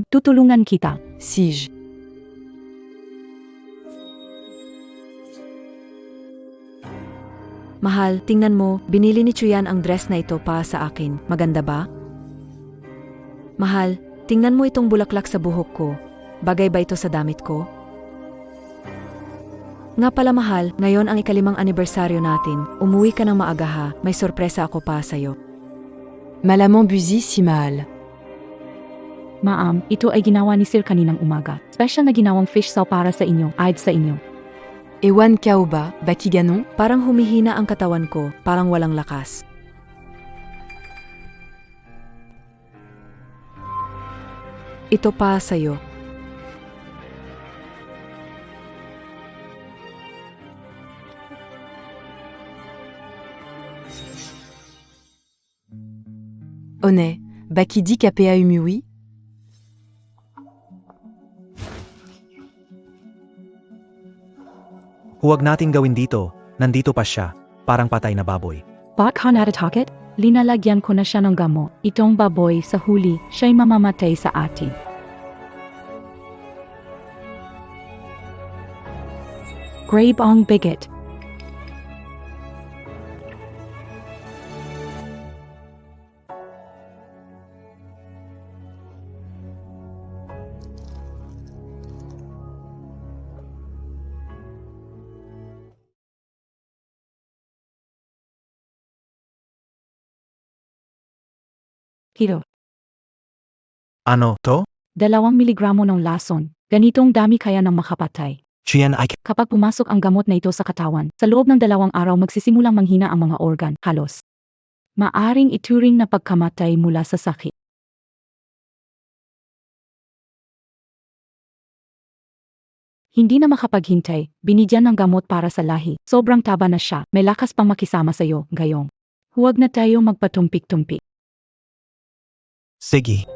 Tutulungan kita. Sige. Mahal, tingnan mo, binili ni Chuyan ang dress na ito pa sa akin. Maganda ba? Mahal, tingnan mo itong bulaklak sa buhok ko. Bagay ba ito sa damit ko? Nga pala mahal, ngayon ang ikalimang anibersaryo natin. Umuwi ka ng maaga ha, may sorpresa ako pa sa'yo. Malamang busy si mahal. Ma'am, ito ay ginawa ni Sir kaninang umaga. Special na ginawang fish saw para sa inyo, ayad sa inyo. Ewan kao ba, Bakiganon? Parang humihina ang katawan ko, parang walang lakas. Ito pa sa'yo. Honnête, Baki di kapea umiwi? Huwag nating gawin dito, nandito pa siya, parang patay na baboy. Bak ka natatakot? Linalagyan ko na siya ng gamot. Itong baboy sa huli, siya'y mamamatay sa atin. Grave ang bigot. Kilo. Ano, to? 2 miligramo ng lason. Ganitong dami kaya ng makapatay. Chuyan ay Kapag pumasok ang gamot na ito sa katawan, sa loob ng 2 araw magsisimulang manghina ang mga organ, halos. Maaring ituring na pagkamatay mula sa sakit. Hindi na makapaghintay, binigyan ng gamot para sa lahi. Sobrang taba na siya, may lakas pang makisama sa'yo, gayong. Huwag na tayo magpatumpik-tumpik. sige.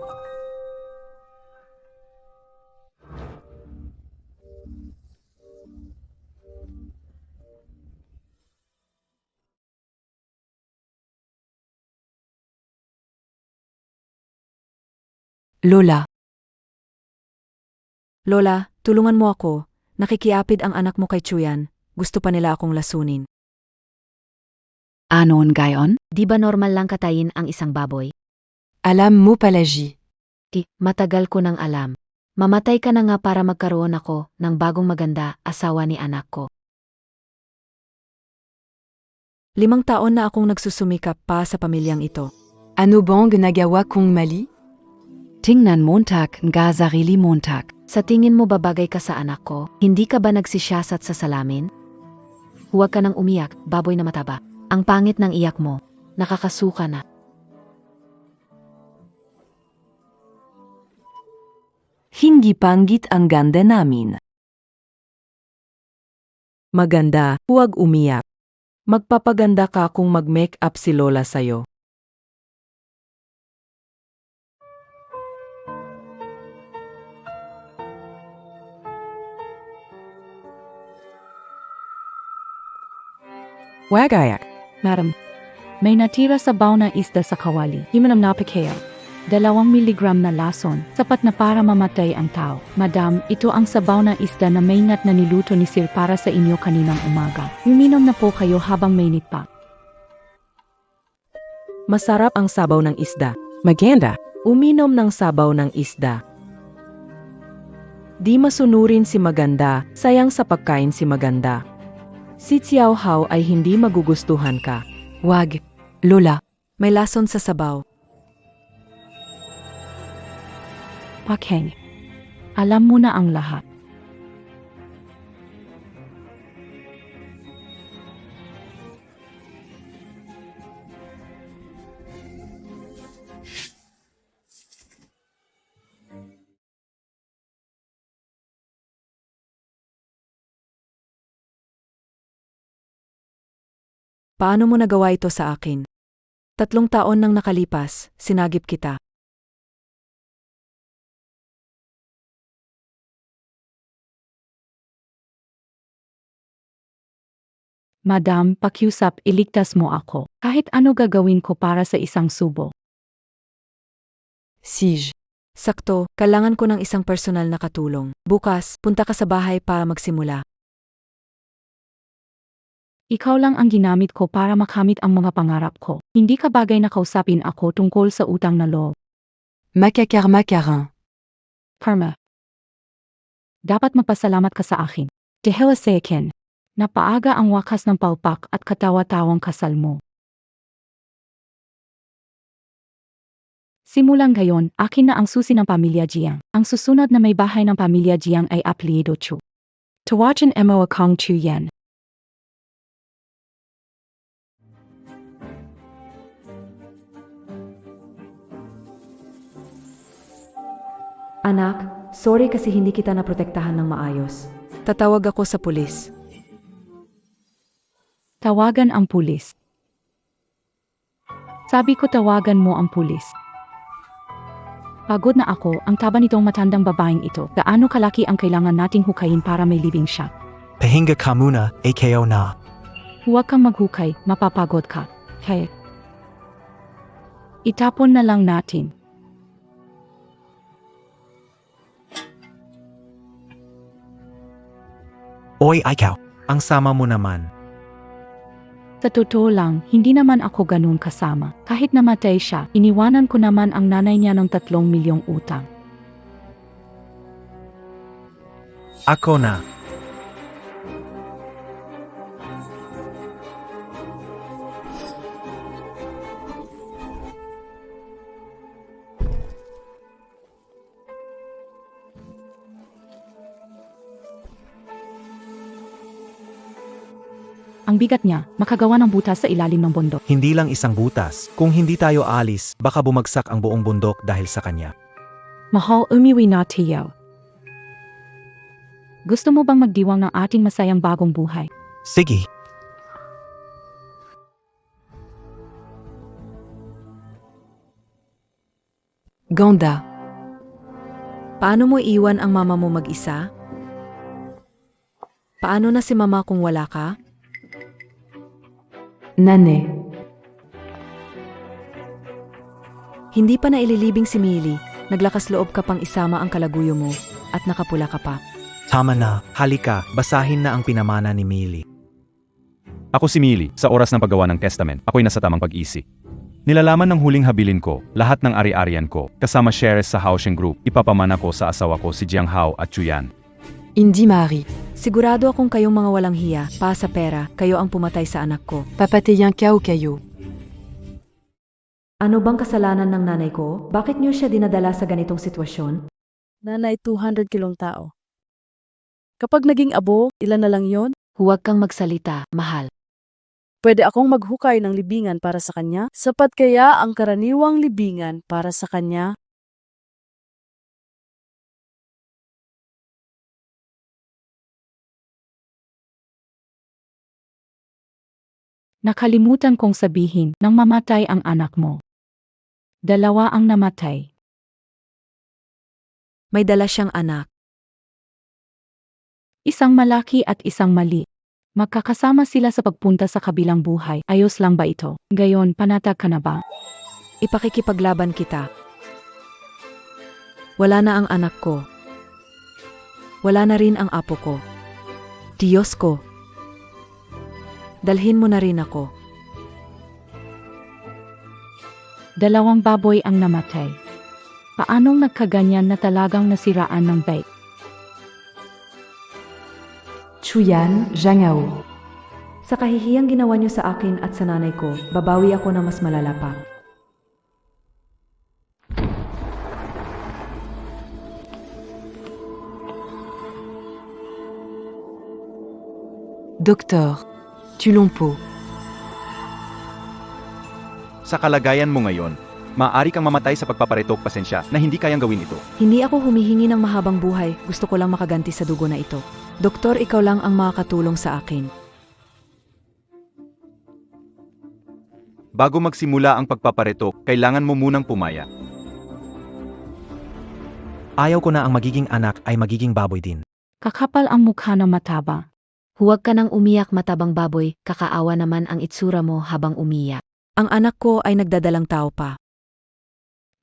Lola. Lola, tulungan mo ako. Nakikiapid ang anak mo kay Chuyan. Gusto pa nila akong lasunin. Anon gayon? Di ba normal lang katayin ang isang baboy? Alam mo palagi. Matagal ko nang alam. Mamatay ka na nga para magkaroon ako ng bagong maganda, asawa ni anak ko. 5 taon na akong nagsusumikap pa sa pamilyang ito. Ano bang ginagawa kong mali? Tingnan Montag nga sarili Montag. Sa tingin mo babagay ka sa anak ko? Hindi ka ba nagsisiyasat sa salamin? Huwag ka nang umiyak, baboy na mataba. Ang pangit ng iyak mo. Nakakasuka na. Hindi panggit ang ganda namin. Maganda, huwag umiyak. Magpapaganda ka kung mag-make up si Lola sa'yo. Wagayak. Madam, may natira sa baw na isda sa kawali. Himanam napakaya. 2 miligram na lason, sapat na para mamatay ang tao. Madam, ito ang sabaw na isda na maingat na niluto ni Sir para sa inyo kaninang umaga. Uminom na po kayo habang mainit pa. Masarap ang sabaw ng isda. Maganda. Uminom ng sabaw ng isda. Di masunurin si Maganda, sayang sa pagkain si Maganda. Si Xiao Hao ay hindi magugustuhan ka. Wag. Lola. May lason sa sabaw. Pakheng. Alam mo na ang lahat. Paano mo nagawa ito sa akin? 3 taon nang nakalipas, sinagip kita. Madam, pakiusap, iligtas mo ako. Kahit ano gagawin ko para sa isang subo. Sige. Sakto, kailangan ko ng isang personal na katulong. Bukas, punta ka sa bahay para magsimula. Ikaw lang ang ginamit ko para makamit ang mga pangarap ko. Hindi ka bagay na kausapin ako tungkol sa utang na loob. Makakarma karin. Karma. Dapat magpasalamat ka sa akin. Dahil sa akin, napaaga ang wakas ng palpak at katawa-tawang kasal mo. Simulang ngayon, akin na ang susi ng pamilya Jiang. Ang susunod na may bahay ng pamilya Jiang ay apelyido Chu. Tawagan mo akong Chu Yan. Anak, sorry kasi hindi kita naprotektahan ng maayos. Tatawag ako sa pulis. Tawagan ang pulis. Sabi ko tawagan mo ang pulis. Pagod na ako, ang taba nitong matandang babaeng ito. Gaano kalaki ang kailangan nating hukayin para may libing siya? Pahinga ka muna, AKO na. Huwag kang maghukay, mapapagod ka. Hey. Itapon na lang natin. Oy, ikaw. Ang sama mo naman. Sa totoo lang, hindi naman ako ganun kasama. Kahit namatay siya, iniwanan ko naman ang nanay niya ng 3 milyong utang. Ako na. Ang bigat niya, makagawa ng butas sa ilalim ng bundok. Hindi lang isang butas. Kung hindi tayo alis, baka bumagsak ang buong bundok dahil sa kanya. Mahal, umiwi na tayo. Gusto mo bang magdiwang ng ating masayang bagong buhay? Sige. Ganda. Paano mo iwan ang mama mo mag-isa? Paano na si mama kung wala ka? Nane. Hindi pa naililibing si Millie. Naglakas loob ka pang isama ang kalaguyo mo at nakapula ka pa. Tama na. Halika, basahin na ang pinamana ni Millie. Ako si Millie, sa oras ng paggawa ng testament, ako'y nasa tamang pag-isip. Nilalaman ng huling habilin ko, lahat ng ari-arian ko, kasama shares sa housing group, ipapamana ko sa asawa ko si Jiang Hao at Chuyan. Hindi, Marie. Sigurado akong kayong mga walang hiya, pa sa pera, kayo ang pumatay sa anak ko. Papatayan ka o kayo. Ano bang kasalanan ng nanay ko? Bakit niyo siya dinadala sa ganitong sitwasyon? Nanay 200 kilong tao. Kapag naging abo, ilan na lang yon? Huwag kang magsalita, mahal. Pwede akong maghukay ng libingan para sa kanya? Sapat kaya ang karaniwang libingan para sa kanya? Nakalimutan kong sabihin nang mamatay ang anak mo. 2 ang namatay. May dala siyang anak. Isang malaki at isang mali. Magkakasama sila sa pagpunta sa kabilang buhay. Ayos lang ba ito? Gayon, panatag ka na ba? Ipakikipaglaban kita. Wala na ang anak ko. Wala na rin ang apo ko. Diyos ko. Dalhin mo na rin ako. 2 baboy ang namatay. Paanong nagkaganyan na talagang nasiraan ng bait? Chuyan, Zhangao. Sa kahihiyang ginawa niyo sa akin at sa nanay ko, babawi ako na mas malala pa. Doktor, Tulompo. Sa kalagayan mo ngayon, maaari kang mamatay sa pagpaparitok pasensya na hindi kayang gawin ito. Hindi ako humihingi ng mahabang buhay. Gusto ko lang makaganti sa dugo na ito. Doktor, ikaw lang ang makakatulong sa akin. Bago magsimula ang pagpaparitok, kailangan mo munang pumaya. Ayaw ko na ang magiging anak ay magiging baboy din. Kakapal ang mukha ng mataba. Huwag ka nang umiyak, matabang baboy, kakaawa naman ang itsura mo habang umiyak. Ang anak ko ay nagdadalang tao pa.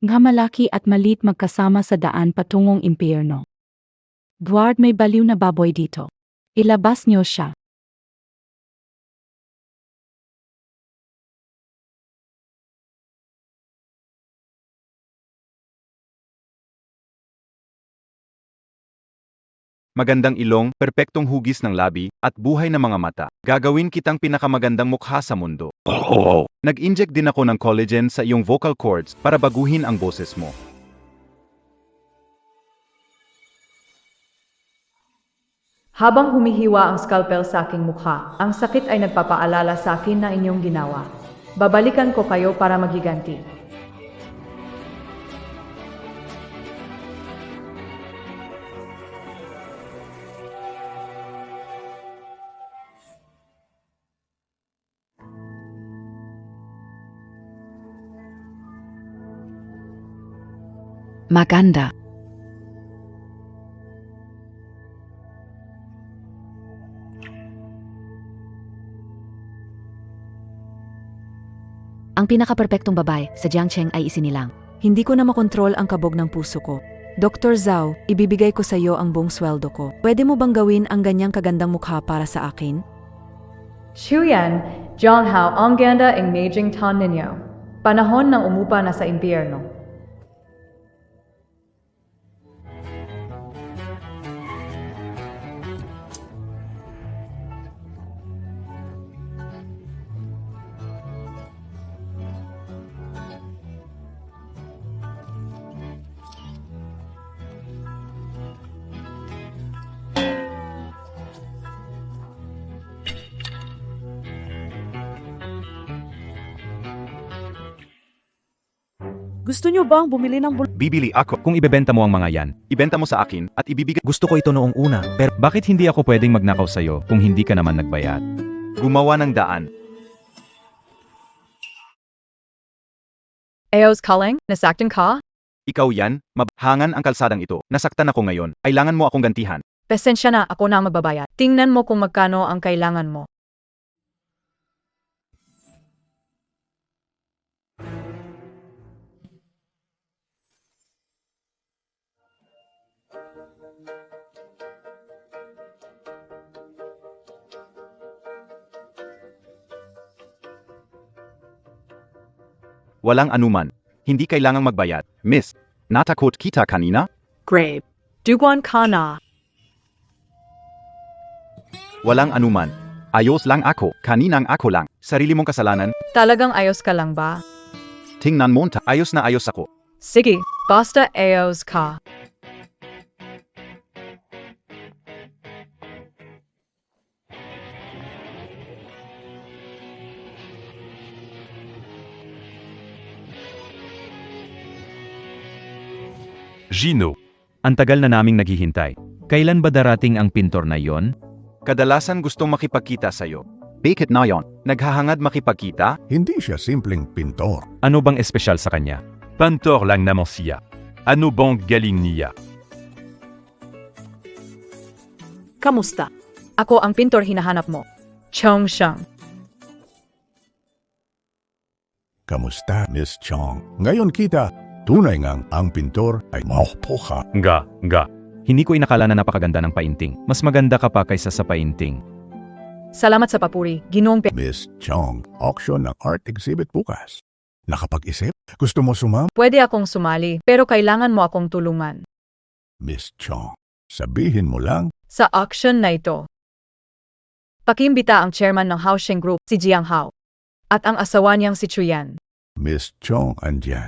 Nga malaki at malit magkasama sa daan patungong impyerno. Guard, may baliw na baboy dito. Ilabas niyo siya. Magandang ilong, perpektong hugis ng labi, at buhay na mga mata. Gagawin kitang pinakamagandang mukha sa mundo. Nag-inject din ako ng collagen sa iyong vocal cords para baguhin ang boses mo. Habang humihiwa ang scalpel sa aking mukha, ang sakit ay nagpapaalala sa akin na inyong ginawa. Babalikan ko kayo para maghiganti. Maganda. Ang pinaka-perpektong babae sa Jiangcheng ay isinilang. Hindi ko na makontrol ang kabog ng puso ko. Dr. Zhao, ibibigay ko sa iyo ang buong sweldo ko. Pwede mo bang gawin ang ganyang kagandang mukha para sa akin? Xuyan, Jianghao ang ganda ng maging tan ninyo. Panahon ng umupa na sa impyerno. Gusto niyo bang bumili ng Bibili ako. Kung ibebenta mo ang mga yan, ibenta mo sa akin at ibibigay. Gusto ko ito noong una, pero Bakit hindi ako pwedeng magnakaw sa'yo kung hindi ka naman nagbayad? Gumawa ng daan. Ayos kaling, nasaktan ka? Ikaw yan, mabhangan ang kalsadang ito. Nasaktan ako ngayon. Kailangan mo akong gantihan. Pasensya na, ako na ang magbabayad. Tingnan mo kung magkano ang kailangan mo. Walang anuman. Hindi kailangang magbayad. Miss, natakot kita kanina? Grabe. Duguan ka na. Walang anuman. Ayos lang ako. Kaninang ako lang. Sarili mong kasalanan. Talagang ayos ka lang ba? Tingnan mo, ayos na ayos ako. Sige, basta ayos ka. Gino, ang tagal na naming naghihintay. Kailan ba darating ang pintor na yon? kadalasan gustong makipagkita sa'yo. Bakit na yon? Naghahangad makipagkita? Hindi siya simpleng pintor. Ano bang espesyal sa kanya? Pintor lang naman siya. Ano bang galing niya? Kamusta? Ako ang pintor hinahanap mo. Chong Shang. Kamusta, Miss Chong? Ngayon kita, tunay ngang ang pintor ay maupo ka. Nga. Hindi ko inakala na napakaganda ng painting. Mas maganda ka pa kaysa sa painting. Salamat sa papuri, Ginoong Miss Chong, auction ng art exhibit bukas. Nakapag-isip? Gusto mo sumam? Pwede akong sumali, pero kailangan mo akong tulungan. Miss Chong, sabihin mo lang, Sa auction na ito, pakiimbita ang chairman ng Haosheng Group, si Jiang Hao, at ang asawa niyang si Chuyan. Miss Chong andyan.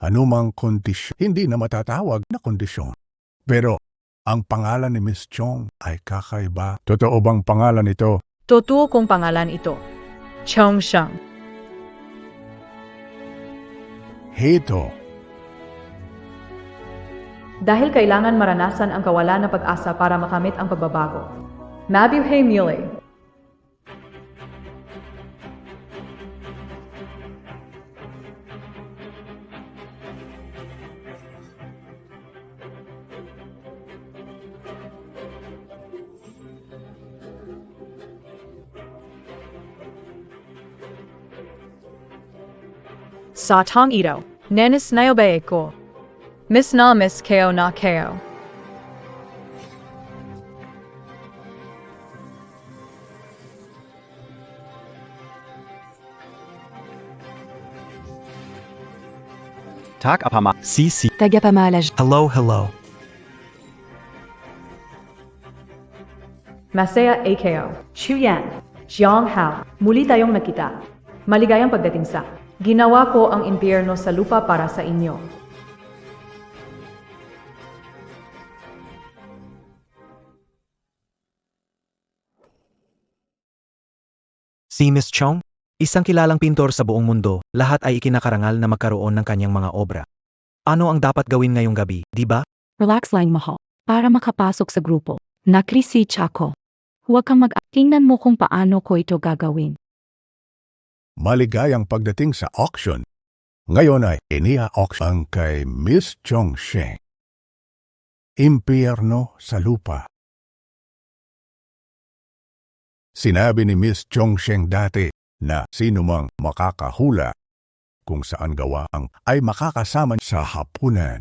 Anumang kondisyon, hindi na matatawag na kondisyon. Pero, ang pangalan ni Miss Chong ay kakaiba. Totoo bang pangalan ito? Totoo kong pangalan ito, Chong Shang. Heto. Dahil kailangan maranasan ang kawalan ng pag-asa para makamit ang pagbabago. Mabuhay muli. Sa tong ito, Nenes na ba ko? Miss na miss kayo na kayo. Tak apama. Sisi. Tagapamalaj. Hello, hello. Masaya AKO. Chuyan. Jiang Hao. Muli tayong nakita. Maligayang pagdating sa. Ginawa ko ang impyerno sa lupa para sa inyo. Si Miss Chong? Isang kilalang pintor sa buong mundo, lahat ay ikinakarangal na magkaroon ng kanyang mga obra. Ano ang dapat gawin ngayong gabi, di ba? Relax lang mahal. Para makapasok sa grupo. Nakrisich ako. Huwag kang tingnan mo kung paano ko ito gagawin. Maligayang pagdating sa auction. Ngayon ay inia-auction kay Miss Chong Sheng. Impyerno sa lupa. Sinabi ni Miss Chong Sheng dati na sino mang makakahula kung saan gawa ang ay makakasama sa hapunan.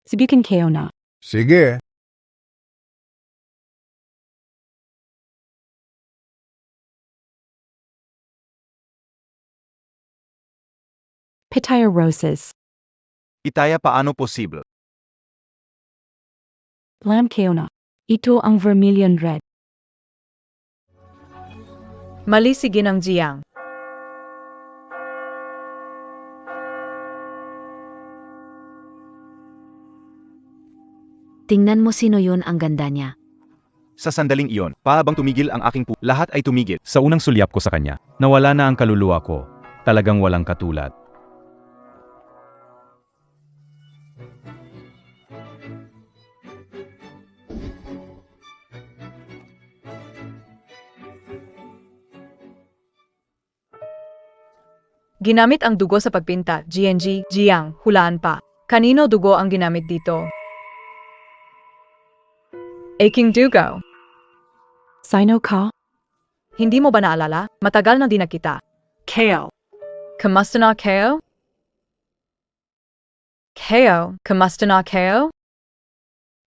Sabihin kayo na. Sige, Pitaya roses. Itaya paano posible? Lam kayo na. Ito ang vermilion red. Mali si Ginang Jiang. Tingnan mo sino yun ang ganda niya. Sa sandaling iyon, pahabang tumigil ang aking lahat ay tumigil. Sa unang sulyap ko sa kanya, nawala na ang kaluluwa ko. Talagang walang katulad. Ginamit ang dugo sa pagpinta, GNG, Jiang, hulaan pa. Kanino dugo ang ginamit dito? Aking dugo. Sino ka? Hindi mo ba naalala? Matagal na din nakita. Kayo. Kamusta na kayo? Kayo, kamusta na kayo?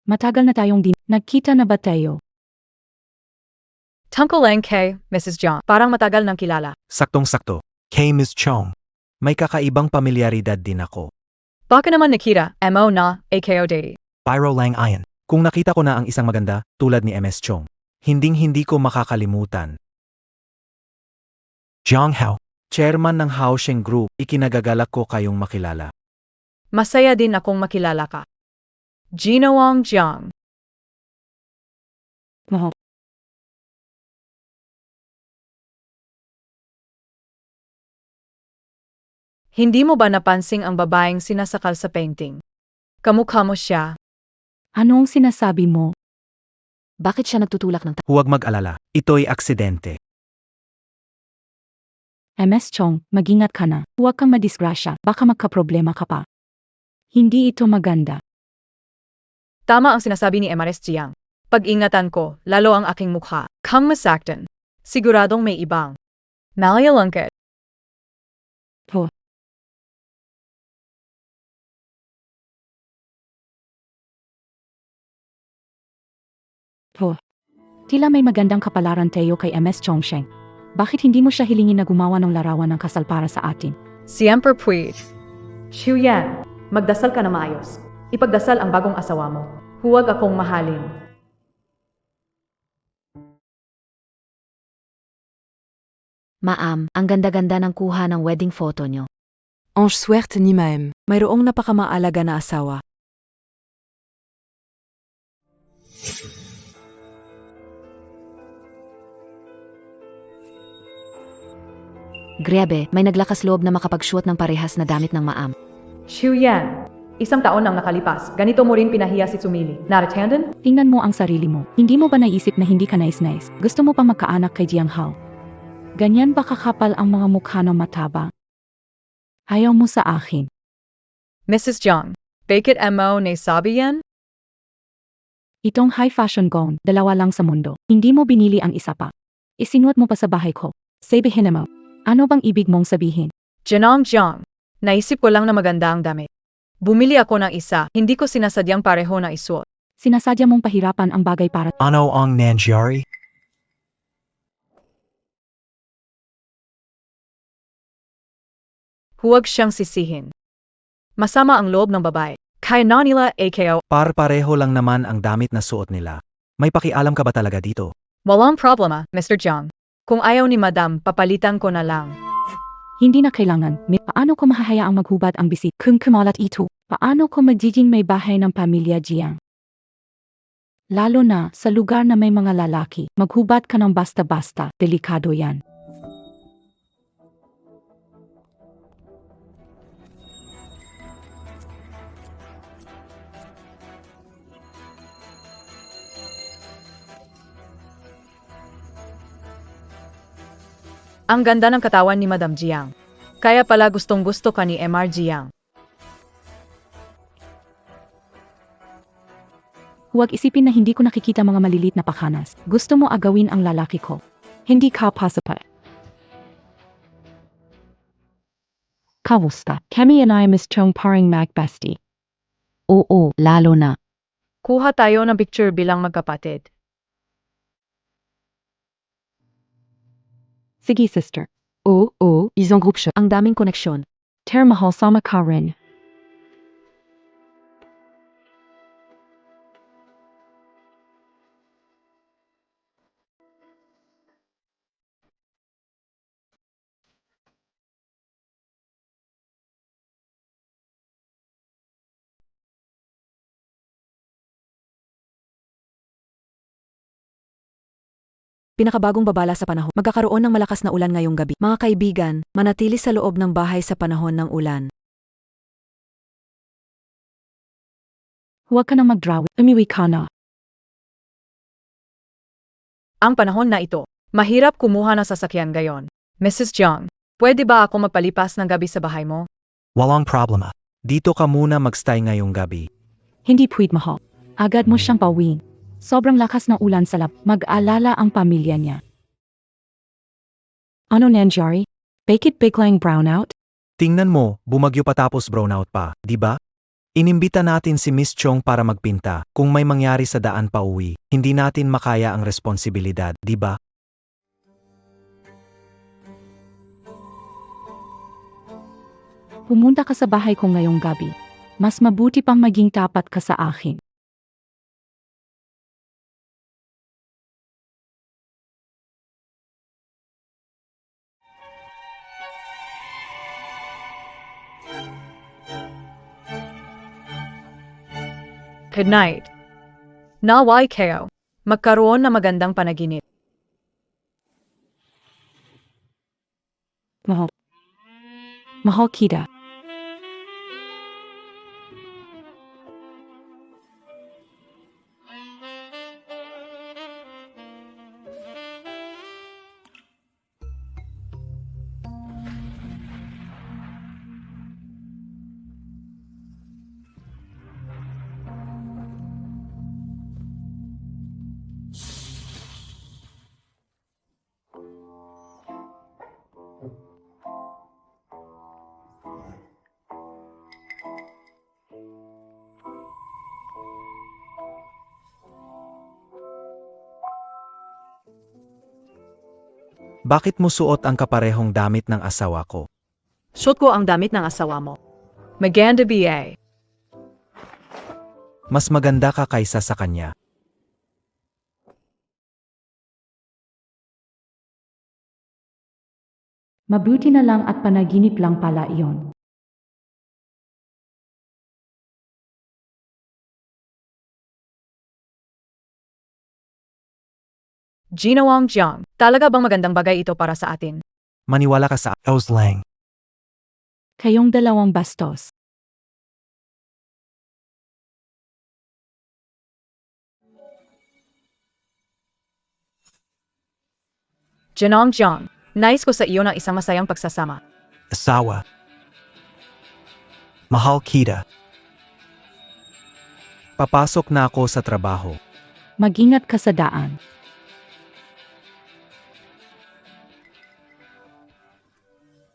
Matagal na tayong nagkita na ba tayo? Tungkol lang kay Mrs. Jiang. Parang matagal nang kilala. Saktong-sakto. Kay Miss Chong. May kakaibang pamilyaridad din ako. Baka naman nakita, MO na, AKO day. Pyro Lang Iron. Kung nakita ko na ang isang maganda, tulad ni MS Chong, hinding-hindi ko makakalimutan. Jiang Hao, chairman ng Haosheng Group, ikinagagalak ko kayong makilala. Masaya din akong makilala ka. Gino Wang Jiang. Mahal. Hindi mo ba napansing ang babaeng sinasakal sa painting? Kamukha mo siya. Anong sinasabi mo? Bakit siya nagtutulak ng Huwag mag-alala, ito'y aksidente. MS Chong, mag-ingat ka na. Huwag kang madisgrasya, baka magkaproblema ka pa. Hindi ito maganda. Tama ang sinasabi ni MRS Jiang. Pag-ingatan ko, lalo ang aking mukha. Kang masaktan. Siguradong may ibang. Malayalungkot. Po. Po. Tila may magandang kapalaran tayo kay MS Chong Sheng. Bakit hindi mo siya hilingin na gumawa ng larawan ng kasal para sa atin? Siempre puwid. Chuyan, magdasal ka na maayos. Ipagdasal ang bagong asawa mo. Huwag akong mahalin. Maam, ang ganda-ganda ng kuha ng wedding photo nyo. Ange swerte ni Maem. Mayroong napakamaalaga na asawa. Grabe, may naglakas loob na makapag-shoot ng parehas na damit ng Maam. Chuyan, isang taon nang nakalipas. Ganito mo rin pinahiya si Sumili. Naratandaan? Tingnan mo ang sarili mo. Hindi mo ba naisip na hindi ka nais-nais? Gusto mo pa magkaanak kay Jiang Hao? Ganyan ba kakapal ang mga mukha ng mataba? Ayaw mo sa akin. Mrs. Jiang, bakit mo nasabi yan? Itong high fashion gown, dalawa lang sa mundo. Hindi mo binili ang isa pa. Isinuot mo pa sa bahay ko. Sabihin mo, ano bang ibig mong sabihin? Janong Jiang, naisip ko lang na maganda ang damit. Bumili ako ng isa, hindi ko sinasadyang pareho na isuot. Sinasadya mong pahirapan ang bagay para Ano ang nangyari? Huwag siyang sisihin. Masama ang loob ng babae. Kaya na nila AKO. Pareho lang naman ang damit na suot nila. May pakialam ka ba talaga dito? Walang problema, Mr. Jiang. Kung ayaw ni Madam, papalitan ko na lang. hindi na kailangan. Paano ko mahahayaang maghubad ang bisit kung kumalat ito? Paano ko magiging may bahay ng pamilya Jiang? Lalo na sa lugar na may mga lalaki, maghubad ka ng basta-basta, delikado yan. Ang ganda ng katawan ni Madam Jiang. Kaya pala gustong-gusto ka ni MR Jiang. Huwag isipin na hindi ko nakikita mga malilit na pakanas. Gusto mo agawin ang lalaki ko. Hindi ka pa. Kamusta? Kami and I Miss Chong paring magbasti. Oo, lalo na. Kuha tayo ng picture bilang magkapatid. Sige sister. Oo, isang group siya. Ang daming koneksyon. Mahal sama ka rin. Pinakabagong babala sa panahon. Magkakaroon ng malakas na ulan ngayong gabi. Mga kaibigan, manatili sa loob ng bahay sa panahon ng ulan. Huwag ka na magdrawi. Umiwi ka na. Ang panahon na ito, mahirap kumuha ng sasakyan gayon. Mrs. Jiang, pwede ba ako magpalipas ng gabi sa bahay mo? Walang problema. Dito ka muna magstay ngayong gabi. Hindi pwede mahal. Agad mo siyang pawin. Sobrang lakas ng ulan sa lab. Mag-alala ang pamilya niya. Ano nangyari? Bakit biglang brownout? Tingnan mo, bumagyo pa tapos brownout pa, di ba? Inimbita natin si Miss Chong para magpinta. Kung may mangyari sa daan pa uwi, hindi natin makaya ang responsibilidad, di ba? Pumunta ka sa bahay ko ngayong gabi. Mas mabuti pang maging tapat ka sa akin. Good night. Naway kayo. Magkaroon na magandang panaginip. Mahal kita. Bakit mo suot ang kaparehong damit ng asawa ko? Suot ko ang damit ng asawa mo. Maganda BA. Mas maganda ka kaysa sa kanya. Mabuti na lang at panaginip lang pala iyon. Ginawang Jiang, talaga bang magandang bagay ito para sa atin? Maniwala ka sa Lang. Kayong dalawang bastos. Janong Jiang, nais ko sa iyo ng isang masayang pagsasama. Asawa. Mahal kita. Papasok na ako sa trabaho. Mag-ingat ka sa daan.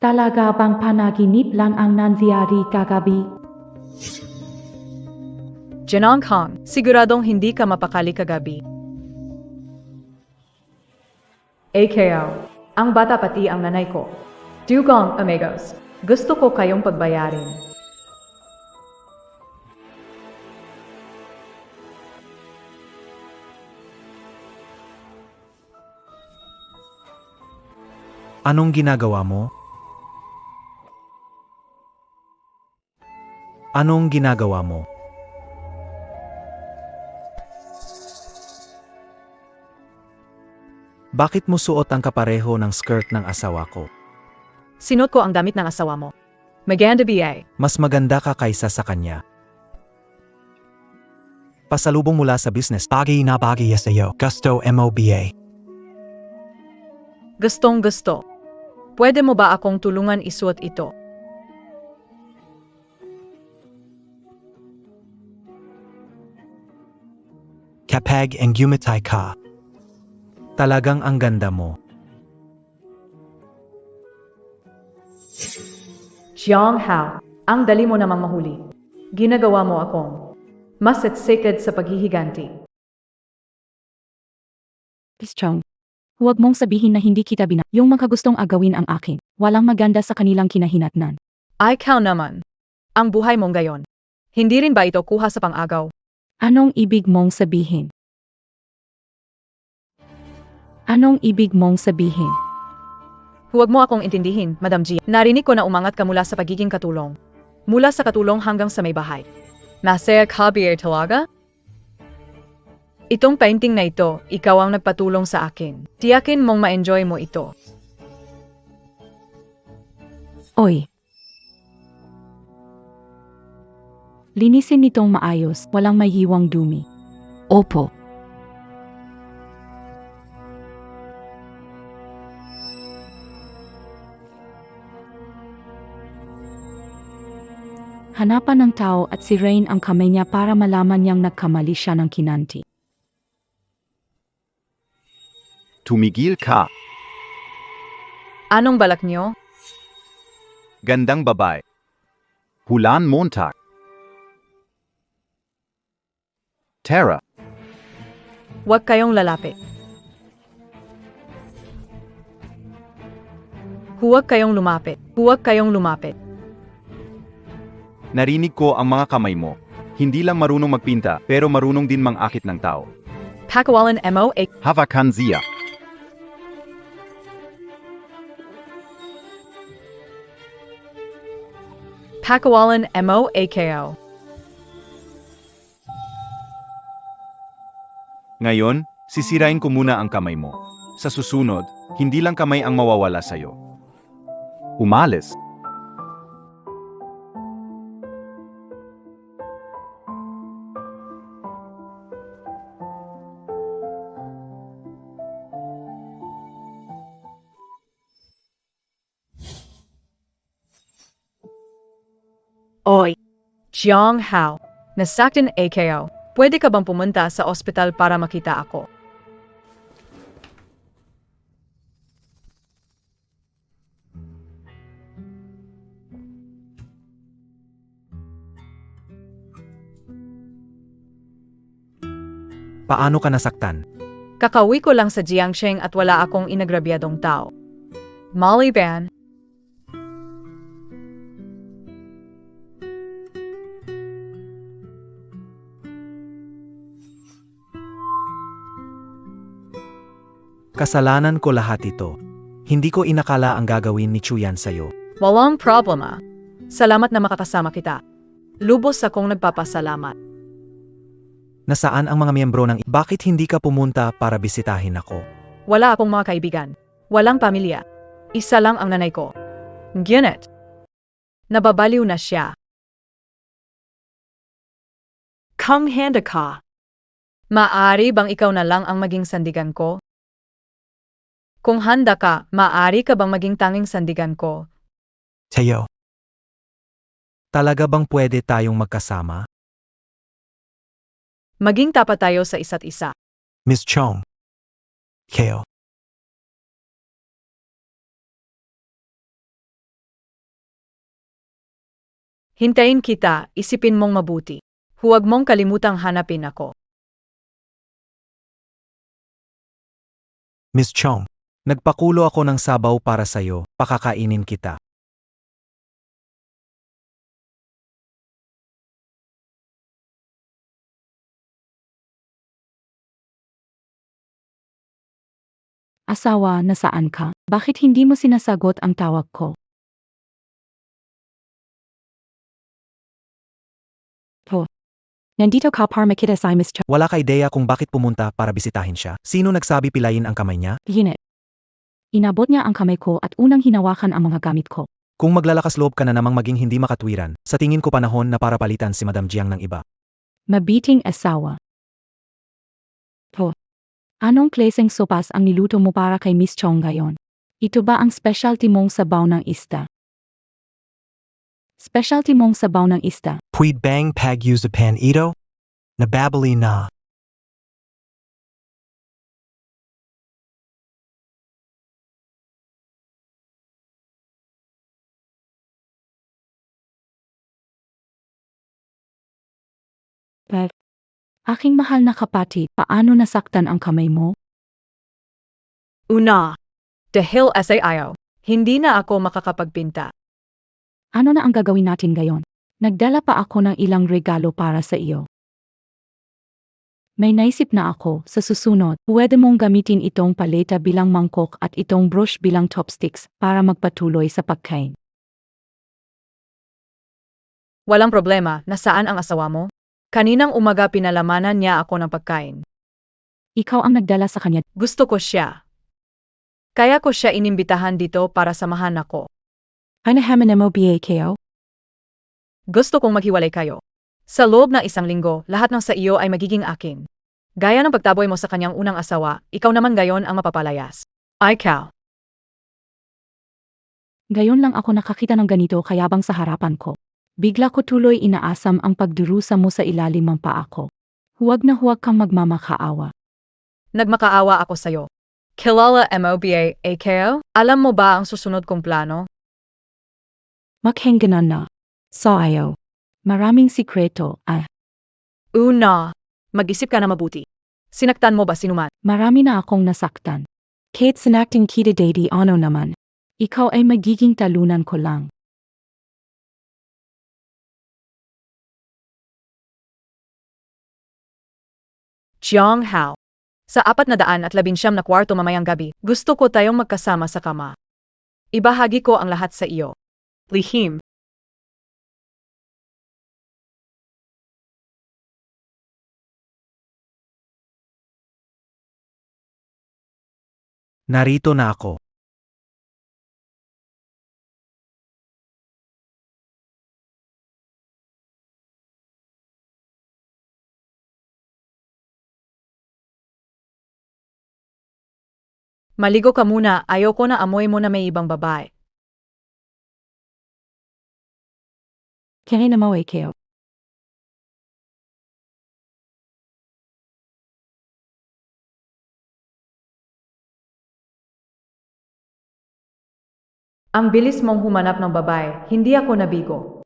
Talaga bang panaginip lang ang nangyari kagabi? Janong Kong, siguradong hindi ka mapakali kagabi. AKO, ang bata pati ang nanay ko. Dugong, amigos. Gusto ko kayong pagbayarin. Anong ginagawa mo? Anong ginagawa mo? Bakit mo suot ang kapareho ng skirt ng asawa ko? Sinuot ko ang damit ng asawa mo. Maganda ba? Mas maganda ka kaysa sa kanya. Pasalubong mula sa business. Bagay na bagay sa'yo. Gusto MOBA. Gustong gusto. Pwede mo ba akong tulungan isuot ito? Kapag ang gumitay ka. Talagang ang ganda mo. Jiang Hao, ang dali mo namang mahuli. Ginagawa mo akong mas at sikad sa paghihiganti. Miss Chong, huwag mong sabihin na hindi kita yung mga gustong agawin ang akin. Walang maganda sa kanilang kinahinatnan. Ay ikaw naman. Ang buhay mong gayon. Hindi rin ba ito kuha sa pang-agaw? Anong ibig mong sabihin? Anong ibig mong sabihin? Huwag mo akong intindihin, Madam G. Narinig ko na umangat ka mula sa pagiging katulong. Mula sa katulong hanggang sa may bahay. Masaya ka ba talaga? Itong painting na ito, ikaw ang nagpatulong sa akin. Tiyakin mong ma-enjoy mo ito. Oy. Linisin nitong maayos, walang may hiwang dumi. Opo. Hanapan ng tao at si Rain ang kamay niya para malaman niyang nagkamali siya ng kinanti. Tumigil ka. Anong balak niyo? Gandang babae. Hulan Montag. Tara. Huwag kayong lalapit. Huwag kayong lumapit. Huwag kayong lumapit. Narinig ko ang mga kamay mo. Hindi lang marunong magpinta, pero marunong din mangakit ng tao. Pakawalan mo a Havakan Zia. Pakawalan mo AKO. Ngayon, sisirain ko muna ang kamay mo. Sa susunod, hindi lang kamay ang mawawala sa'yo. Umalis. Oy! Jiang Hao, nasaktan AKO. Pwede ka bang pumunta sa ospital para makita ako? Paano ka nasaktan? Kakauwi ko lang sa Jiangsheng at wala akong inagrabyadong tao. Molly Ban, Kasalanan ko lahat ito. Hindi ko inakala ang gagawin ni Chuyan sa'yo. walang problema. Salamat na makakasama kita. Lubos akong nagpapasalamat. Nasaan ang mga miyembro ng... Bakit hindi ka pumunta para bisitahin ako? Wala akong mga kaibigan. Walang pamilya. Isa lang ang nanay ko. Ginit. Nababaliw na siya. Kung handa ka. Maari bang ikaw na lang ang maging sandigan ko? Kung handa ka, maari ka bang maging tanging sandigan ko? Tayo. Talaga bang pwede tayong magkasama? Maging tapat tayo sa isa't isa. Miss Chong. Keo. Hintayin kita, isipin mong mabuti. Huwag mong kalimutang hanapin ako. Miss Chong, nagpakulo ako ng sabaw para sa'yo, pakakainin kita. Asawa, nasaan ka? Bakit hindi mo sinasagot ang tawag ko? Po. Nandito ka para makita si Miss Chong. Wala ka ideya kung bakit pumunta para bisitahin siya? Sino nagsabi pilayin ang kamay niya? Hinit. Inabot niya ang kamay ko at unang hinawakan ang mga gamit ko. Kung maglalakas loob ka na namang maging hindi makatwiran, sa tingin ko panahon na para palitan si Madam Jiang ng iba. Mabiting asawa. Po. Anong klaseng sopas ang niluto mo para kay Miss Chong ngayon? Ito ba ang specialty mong sabaw ng isda? Specialty mong sabaw ng isda. Puid bang pag use a pan ito? Nababali na. Pero, aking mahal na kapatid, paano nasaktan ang kamay mo? Una, dahil sa ayaw, hindi na ako makakapagpinta. Ano na ang gagawin natin ngayon? Nagdala pa ako ng ilang regalo para sa iyo. May naisip na ako, sa susunod, pwede mong gamitin itong paleta bilang mangkok at itong brush bilang chopsticks para magpatuloy sa pagkain. Walang problema, nasaan ang asawa mo? Kaninang umaga pinalamanan niya ako ng pagkain. Ikaw ang nagdala sa kanya. Gusto ko siya. Kaya ko siya inimbitahan dito para samahan ako. Panahaman mo BAKO? Gusto kong maghiwalay kayo. Sa loob ng 1 linggo, lahat ng sa iyo ay magiging akin. Gaya ng pagtaboy mo sa kanyang unang asawa, ikaw naman gayon ang mapapalayas. Ikaw. Gayon lang ako nakakita ng ganito kayabang sa harapan ko. Bigla ko tuloy inaasam ang pagdurusa mo sa ilalim ng paa ko. Huwag na huwag kang magmamakaawa. Nagmakaawa ako sa'yo. Kilala MOBA, AKO? Alam mo ba ang susunod kong plano? Maghengganan na. So ayaw. Maraming sikreto, Una, mag-isip ka na mabuti. Sinaktan mo ba sinuman? marami na akong nasaktan. Kahit sinakting kita daddy ano naman. Ikaw ay magiging talunan ko lang. Jiang Hao. Sa 419 na kwarto mamayang gabi, gusto ko tayong magkasama sa kama. Ibahagi ko ang lahat sa iyo. Lihim. Narito na ako. Maligo ka muna, ayoko na amoy mo na may ibang babae. Kaya na mo kayo. Ang bilis mong humanap ng babae, hindi ako nabigo.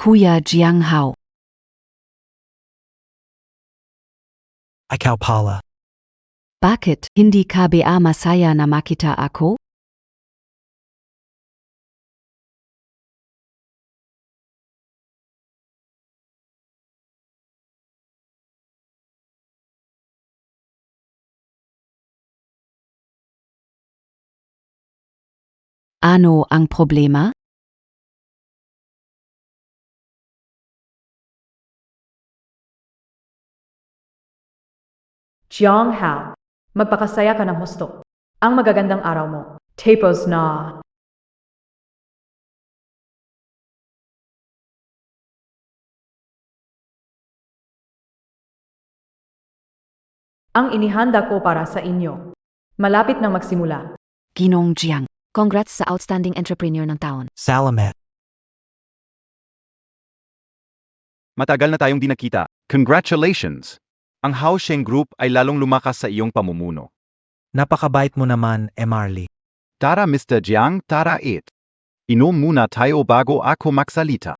Kuya Jiang Hao. Ikaw pala. Bakit hindi ka ba masaya na makita ako? Ano ang problema? Jiang Hao, magpakasaya ka ng husto. Ang magagandang araw mo. Tapos na. Ang inihanda ko para sa inyo. Malapit nang magsimula. Ginong Jiang. Congrats sa Outstanding Entrepreneur ng Taon. Salamat. Matagal na tayong di nakita. Congratulations! Ang Haosheng Group ay lalong lumakas sa iyong pamumuno. Napakabait mo naman, Marley. Tara Mr. Jiang, tara it. Inom muna tayo bago ako magsalita.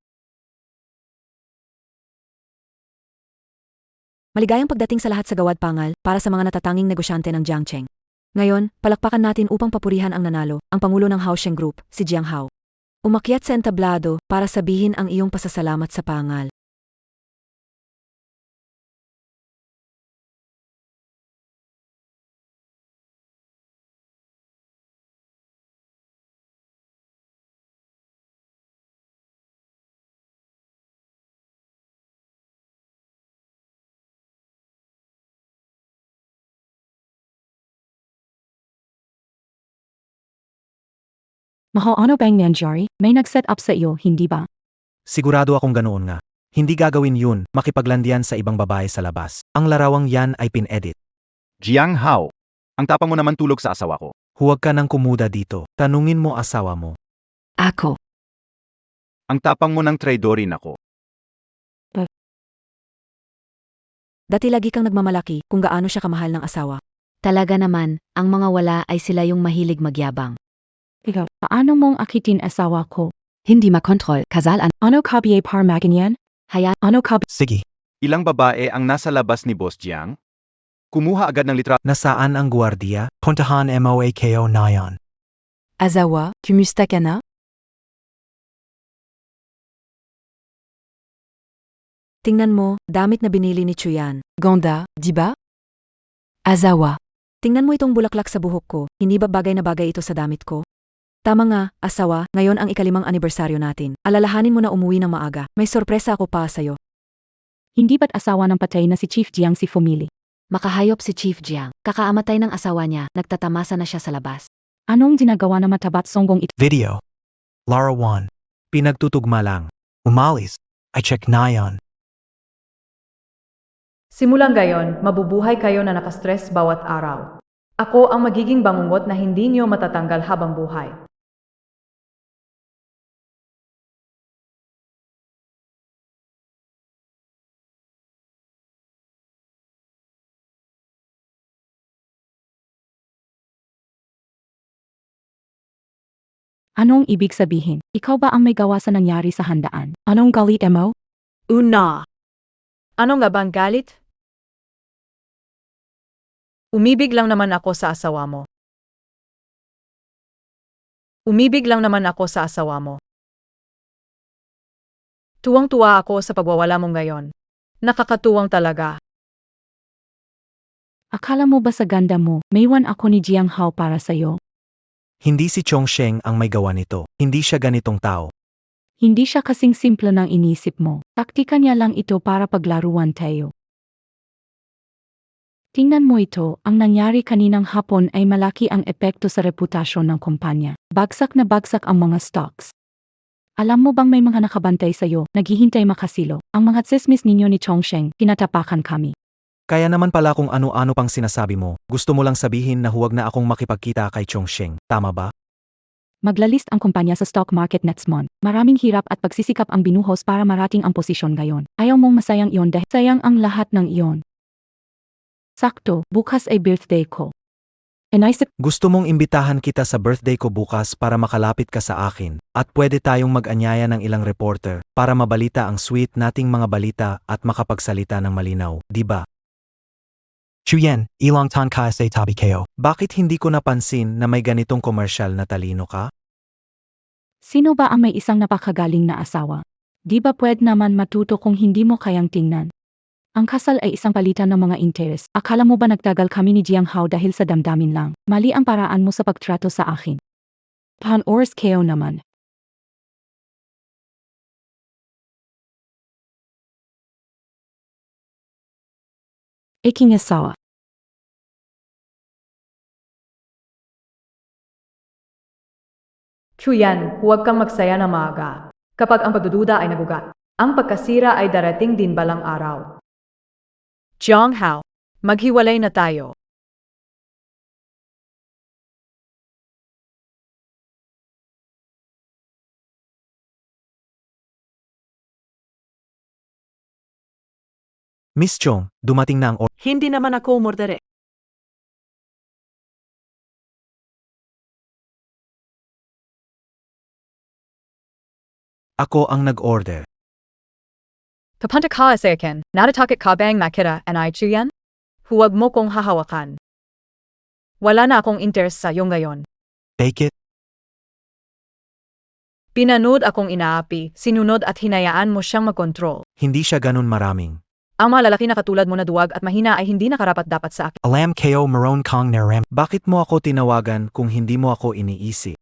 Maligayang pagdating sa lahat sa Gawad Pangal para sa mga natatanging negosyante ng Jiangcheng. Ngayon, palakpakan natin upang papurihan ang nanalo, ang Pangulo ng Haosheng Group, si Jiang Hao. Umakyat sa entablado para sabihin ang iyong pasasalamat sa pangal. Mahal ano bang nangyari? May nag-set up sa iyo, hindi ba? Sigurado akong ganoon nga. Hindi gagawin yun, makipaglandian sa ibang babae sa labas. Ang larawang yan ay pin-edit. Jiang Hao, ang tapang mo naman tulog sa asawa ko. Huwag ka nang kumuda dito. Tanungin mo asawa mo. Ako. Ang tapang mo ng traidorin ako. Dati lagi kang nagmamalaki kung gaano siya kamahal ng asawa. Talaga naman, ang mga wala ay sila yung mahilig magyabang. Ikaw, paano mong akitin asawa ko? Hindi makontrol, kasalan. Ano kabiye par maganyan? Haya, Ano Sige, Ilang babae ang nasa labas ni Boss Jiang? Kumuha agad ng litra. nasaan ang guardia? Puntahan MOAKO na yan. Azawa, kumusta ka na? tingnan mo, damit na binili ni Chuyan. Ganda, di ba? Azawa, Tingnan mo itong bulaklak sa buhok ko, hindi ba bagay na bagay ito sa damit ko? Tama nga, asawa, ngayon ang ikalimang anibersaryo natin. Alalahanin mo na umuwi ng maaga. May sorpresa ako pa sa'yo. Hindi ba't asawa ng patay na si Chief Jiang si Fumili? Makahayop si Chief Jiang. Kakaamatay ng asawa niya, nagtatamasa na siya sa labas. Anong ginagawa na matabat songgong ito? Video. Lara 1. Pinagtutugma lang. Umalis. I check na yan. Simulang gayon, mabubuhay kayo na nakastress bawat araw. Ako ang magiging bangungot na hindi niyo matatanggal habang buhay. Anong ibig sabihin? Ikaw ba ang may gawa sa nangyari sa handaan? Anong galit mo? una. Ano nga bang galit? Umibig lang naman ako sa asawa mo. Umibig lang naman ako sa asawa mo. Tuwang-tuwa ako sa pagwawala mo ngayon. Nakakatuwang talaga. Akala mo ba sa ganda mo, maywan ako ni Jiang Hao para sa'yo? Hindi si Chongsheng ang may gawa nito. Hindi siya ganitong tao. Hindi siya kasing simple ng inisip mo. Taktika niya lang ito para paglaruan tayo. Tingnan mo ito, ang nangyari kaninang hapon ay malaki ang epekto sa reputasyon ng kumpanya. Bagsak na bagsak ang mga stocks. Alam mo bang may mga nakabantay sa'yo, naghihintay makasilo? Ang mga tsismis ninyo ni Chongsheng, tinatapakan kami. Kaya naman pala kung ano-ano pang sinasabi mo, gusto mo lang sabihin na huwag na akong makipagkita kay Chongsheng, tama ba? Maglalist ang kumpanya sa stock market next month. Maraming hirap at pagsisikap ang binuhos para marating ang posisyon ngayon. Ayaw mong masayang iyon dahil sayang ang lahat ng iyon. Sakto, bukas ay birthday ko. Naisip, Gusto mong imbitahan kita sa birthday ko bukas para makalapit ka sa akin, at pwede tayong mag-anyaya ng ilang reporter para mabalita ang sweet nating mga balita at makapagsalita ng malinaw, di ba? Chuyen, ilang tan ka sa tabi kayo. Bakit hindi ko napansin na may ganitong komersyal na talino ka? sino ba ang may isang napakagaling na asawa? Di ba pwede naman matuto kung hindi mo kayang tingnan? Ang kasal ay isang palitan ng mga interes. Akala mo ba nagtagal kami ni Jiang Hao dahil sa damdamin lang? Mali ang paraan mo sa pagtrato sa akin. Pan-oras kayo naman. Iking asawa. Chuyan, huwag kang magsaya na maaga. Kapag ang pagdududa ay nagugat, ang pagkasira ay darating din balang araw. Jiang Hao, maghiwalay na tayo. Miss Chong, dumating na ang Hindi naman ako umordere. Ako ang nag-order. Kapunta ka sa akin, natatakot ka bang makita ang yan? Huwag mo kong hahawakan. Wala na akong interes sa iyo ngayon. Take it. Pinanood akong inaapi, sinunod at hinayaan mo siyang magkontrol. Hindi siya ganun maraming. Ang mga lalaki na katulad mo na duwag at mahina ay hindi nakarapat-dapat sa akin. Alam kayo maroon kang naram. Bakit mo ako tinawagan kung hindi mo ako iniisip?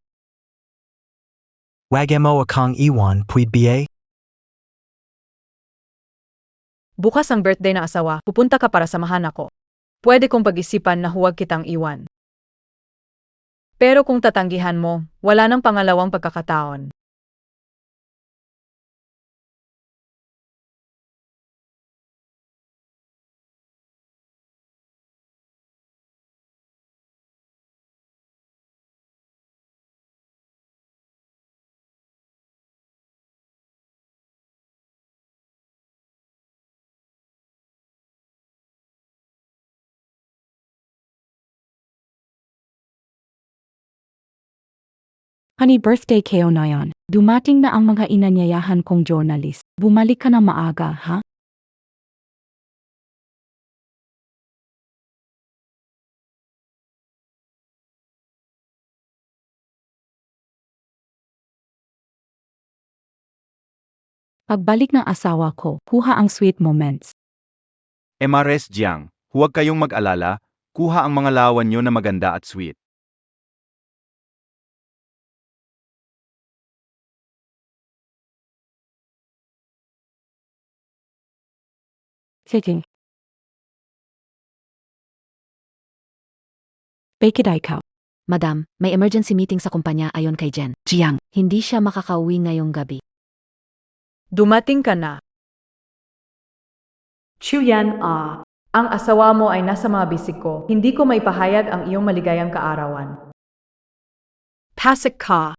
Wag mo akong iwan, puwid ba? Bukas ang birthday ng asawa, pupunta ka para samahan ako. Pwede kong pag-isipan na huwag kitang iwan. Pero kung tatanggihan mo, wala nang pangalawang pagkakataon. Honey, birthday kayo na yan. Dumating na ang mga inanyayahan kong journalist. Bumalik ka na maaga, ha? Pagbalik ng asawa ko, kuha ang sweet moments. MRS Jiang, huwag kayong mag-alala, kuha ang mga lawan nyo na maganda at sweet. Sige. Bakit ikaw? Madam, may emergency meeting sa kumpanya ayon kay Jen. Jiang, hindi siya makakauwi ngayong gabi. Dumating ka na. Chuyan, ang asawa mo ay nasa mga bisig ko. Hindi ko may pahayag ang iyong maligayang kaarawan. Pasik ka.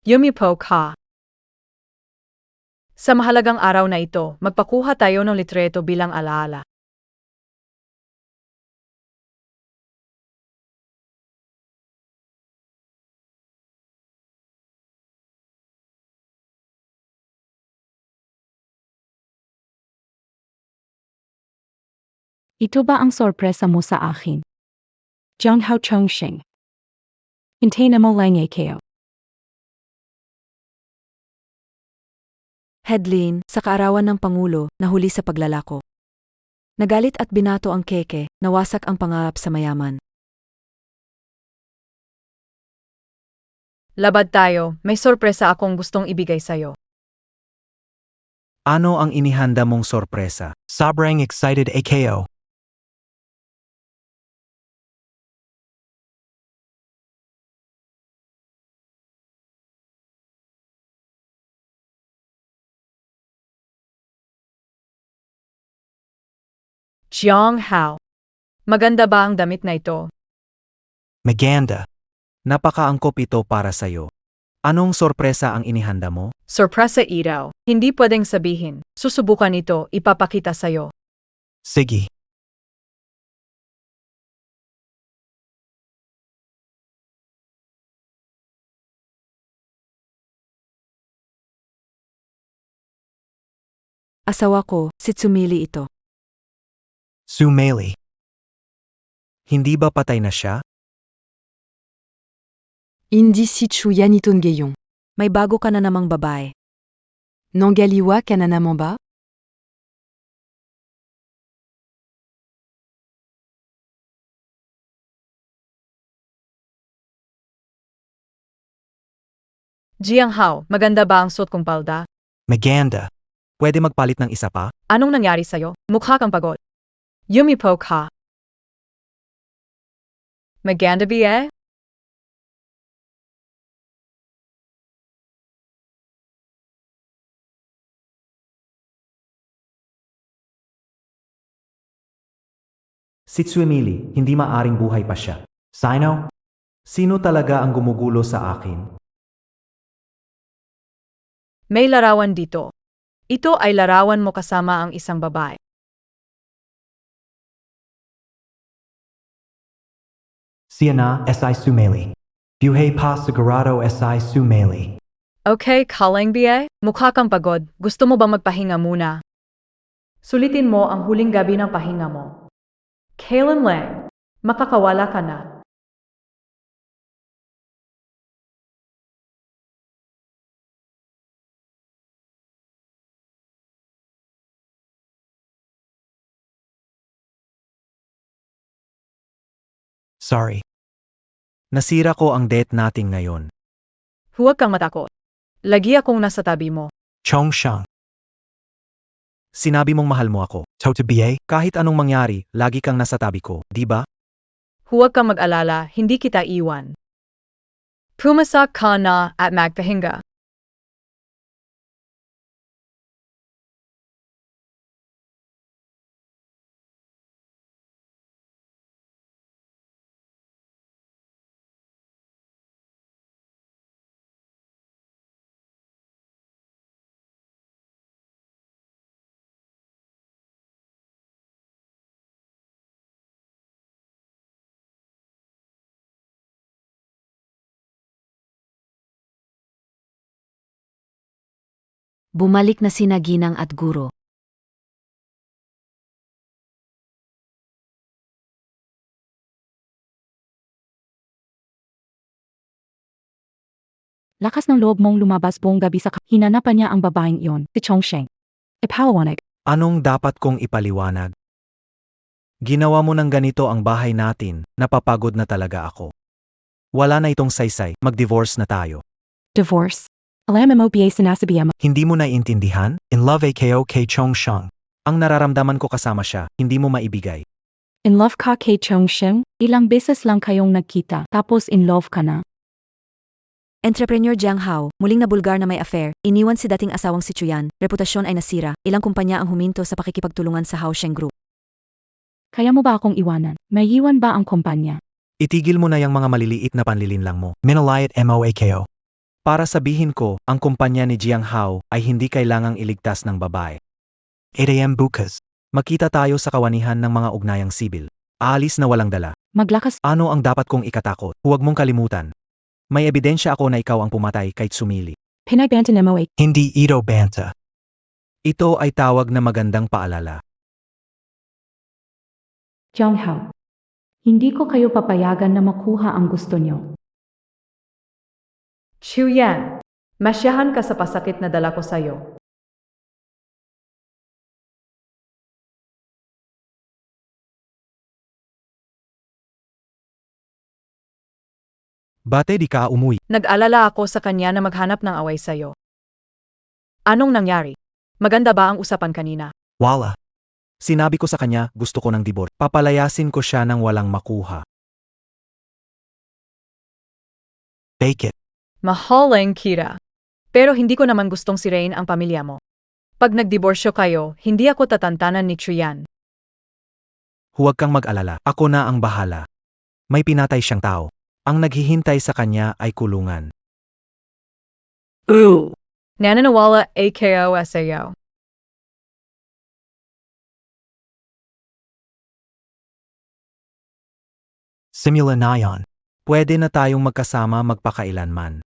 Yumipo ka. Sa mahalagang araw na ito, magpakuha tayo ng litreto bilang alaala. Ito ba ang sorpresa mo sa akin? Jiang Hao Chongqing. Hintayin mo lang kayo. Headline, sa kaarawan ng Pangulo, nahuli sa paglalako. Nagalit at binato ang keke, nawasak ang pangarap sa mayaman. Labad tayo, may sorpresa akong gustong ibigay sa'yo. Ano ang inihanda mong sorpresa? Sobrang excited ako. Jiang Hao. Maganda ba ang damit na ito? Maganda. Napakaangkop ito para sa'yo. Anong sorpresa ang inihanda mo? Sorpresa iraw. Hindi pwedeng sabihin. Susubukan ito, ipapakita sa'yo. Sige. Asawa ko, si Tsumili ito. Sumeli. Hindi ba patay na siya? Indi si Chuyan Itongeyong. May bago ka na namang babae. Nangaliwa ka na naman ba? Jiang Hao, maganda ba ang suot kong palda? Maganda. Pwede magpalit ng isa pa? Anong nangyari sa'yo? Mukha kang pagod. Yumipo ka. Maganda ba eh? Si Tsumili, hindi maaring buhay pa siya. Sino? Sino talaga ang gumugulo sa akin? May larawan dito. Ito ay larawan mo kasama ang isang babae. Siena S.I. Sumeli. Buhay pa sigurado S.I. Sumeli. Okay, Kaling BA, mukha kang pagod. Gusto mo ba magpahinga muna? Sulitin mo ang huling gabi ng pahinga mo. Kailan lang, makakawala ka na. Sorry. Nasira ko ang date natin ngayon. Huwag kang matakot. Lagi akong nasa tabi mo. Chong Shang. Sinabi mong mahal mo ako. So to BA, kahit anong mangyari, lagi kang nasa tabi ko, di ba? Huwag kang mag-alala, hindi kita iwan. Pumasak ka na at magpahinga. Bumalik na sina Ginang at Guro. Lakas ng loob mong lumabas buong gabi sa hinanapan niya ang babaeng iyon, si Chongsheng. Ipahawag. Anong dapat kong ipaliwanag? Ginawa mo ng ganito ang bahay natin, napapagod na talaga ako. Wala na itong saysay, mag-divorce na tayo. Divorce. Alam mo BA sinasabi mo. Hindi mo naiintindihan? In love ako kay Chong Shang. Ang nararamdaman ko kasama siya, hindi mo maibigay. In love ka kay Chongsheng? Ilang beses lang kayong nagkita, tapos in love ka na. Entrepreneur Jiang Hao, muling nabulgar na may affair, iniwan si dating asawang si Chuyan, reputasyon ay nasira, ilang kumpanya ang huminto sa pakikipagtulungan sa Haosheng Group. Kaya mo ba akong iwanan? May iwan ba ang kumpanya? Itigil mo na yung mga maliliit na panlilinlang mo. Minalayat MOAKO. Para sabihin ko, ang kumpanya ni Jiang Hao ay hindi kailangang iligtas ng babae. 8 AM bukas. Makita tayo sa kawanihan ng mga ugnayang sibil. Aalis na walang dala. Maglakas. Ano ang dapat kong ikatakot? Huwag mong kalimutan. May ebidensya ako na ikaw ang pumatay kahit sumili. Pinagbenta ni MOA. Hindi ito banta. Ito ay tawag na magandang paalala. Jiang Hao. Hindi ko kayo papayagan na makuha ang gusto niyo. Chuyan, masyahan ka sa pasakit na dala ko sa'yo. Bate di ka umuwi. Nag-alala ako sa kanya na maghanap ng away sa'yo. Anong nangyari? Maganda ba ang usapan kanina? Wala. Sinabi ko sa kanya, gusto ko ng divorce. Papalayasin ko siya ng walang makuha. Take it. Mahaling kita. Pero hindi ko naman gustong sirain ang pamilya mo. Pag nagdiborsyo kayo, hindi ako tatantanan ni Chuyan. Huwag kang mag-alala. Ako na ang bahala. May pinatay siyang tao. Ang naghihintay sa kanya ay kulungan. Nananawala AKO SAO. Simula na yan. Pwede na tayong magkasama magpakailanman.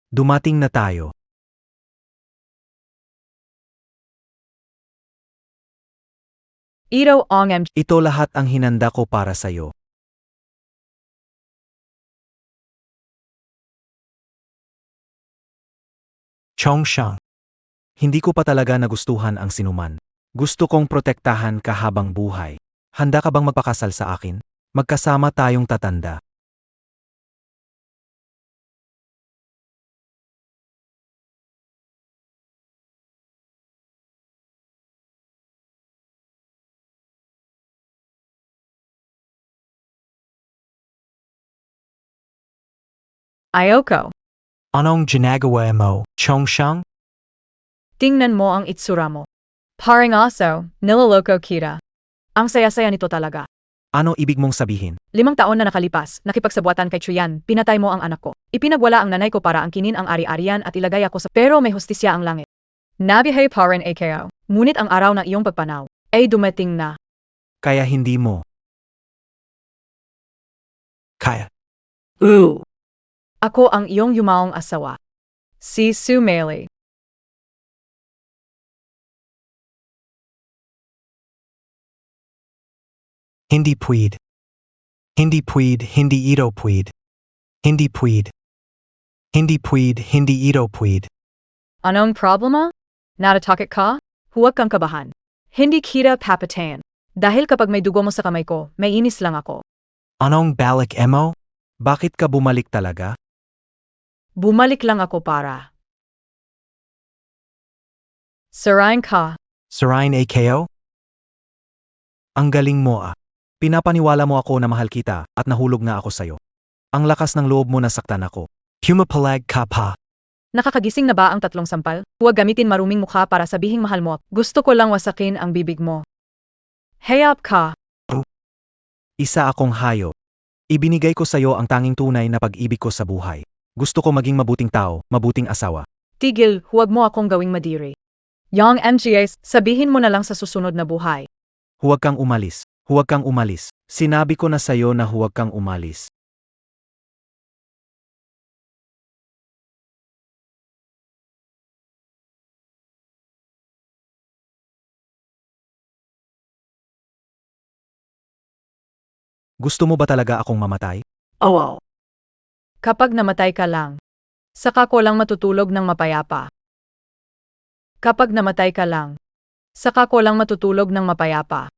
Dumating na tayo. Ito ang MG. Ito lahat ang hinanda ko para sa'yo. Chong Shang. Hindi ko pa talaga nagustuhan ang sinuman. Gusto kong protektahan ka habang buhay. Handa ka bang magpakasal sa akin? Magkasama tayong tatanda. Ayoko. Anong ginagawa mo, Chong Shang? Tingnan mo ang itsura mo. Paring aso, niloloko kita. Ang saya-saya nito talaga. Ano ibig mong sabihin? 5 taon na nakalipas, nakipagsabuatan kay Chuyan, pinatay mo ang anak ko. Ipinagwala ang nanay ko para angkinin ang ari-arian at ilagay ako sa pero may hustisya ang langit. Nabihay pa rin AKO, ngunit ang araw ng iyong pagpanaw ay dumating na. Kaya hindi mo. Kaya. Ako ang iyong yumaong asawa. Si Sumeli. Hindi pwede. Hindi pwede, hindi ito pwede. Hindi pwede. Hindi pwede, hindi ito pwede. Anong problema? Natatakot ka? Huwag kang kabahan. Hindi kita papatayin. Dahil kapag may dugo mo sa kamay ko, may inis lang ako. Anong balik emo? Bakit ka bumalik talaga? Bumalik lang ako para. Sarayin ka. Sarayin AKO? Ang galing mo ah. Pinapaniwala mo ako na mahal kita at nahulog nga ako sa'yo. Ang lakas ng loob mo nasaktan ako. Pumapalag ka pa. Nakakagising na ba ang 3 sampal? Huwag gamitin maruming mukha para sabihing mahal mo. Gusto ko lang wasakin ang bibig mo. Hayop ka. Isa akong hayop. Ibinigay ko sa'yo ang tanging tunay na pag-ibig ko sa buhay. Gusto ko maging mabuting tao, mabuting asawa. Tigil, huwag mo akong gawing madiri. Yang MGS, sabihin mo na lang sa susunod na buhay. Huwag kang umalis. Huwag kang umalis. Sinabi ko na sa'yo na huwag kang umalis. Gusto mo ba talaga akong mamatay? Kapag namatay ka lang, saka ko lang matutulog ng mapayapa. Kapag namatay ka lang, saka ko lang matutulog ng mapayapa.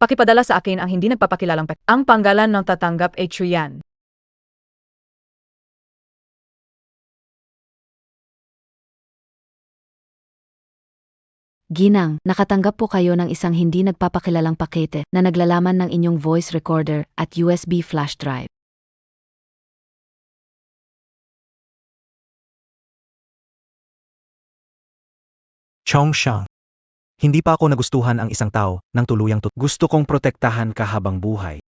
Pakipadala sa akin ang hindi nagpapakilalang pek. Ang panggalan ng tatanggap ay Chuyan. Ginang, nakatanggap po kayo ng isang hindi nagpapakilalang pakete na naglalaman ng inyong voice recorder at USB flash drive. Chongshang. Hindi pa ako nagustuhan ang isang tao ng tuluyang gusto kong protektahan ka habang buhay.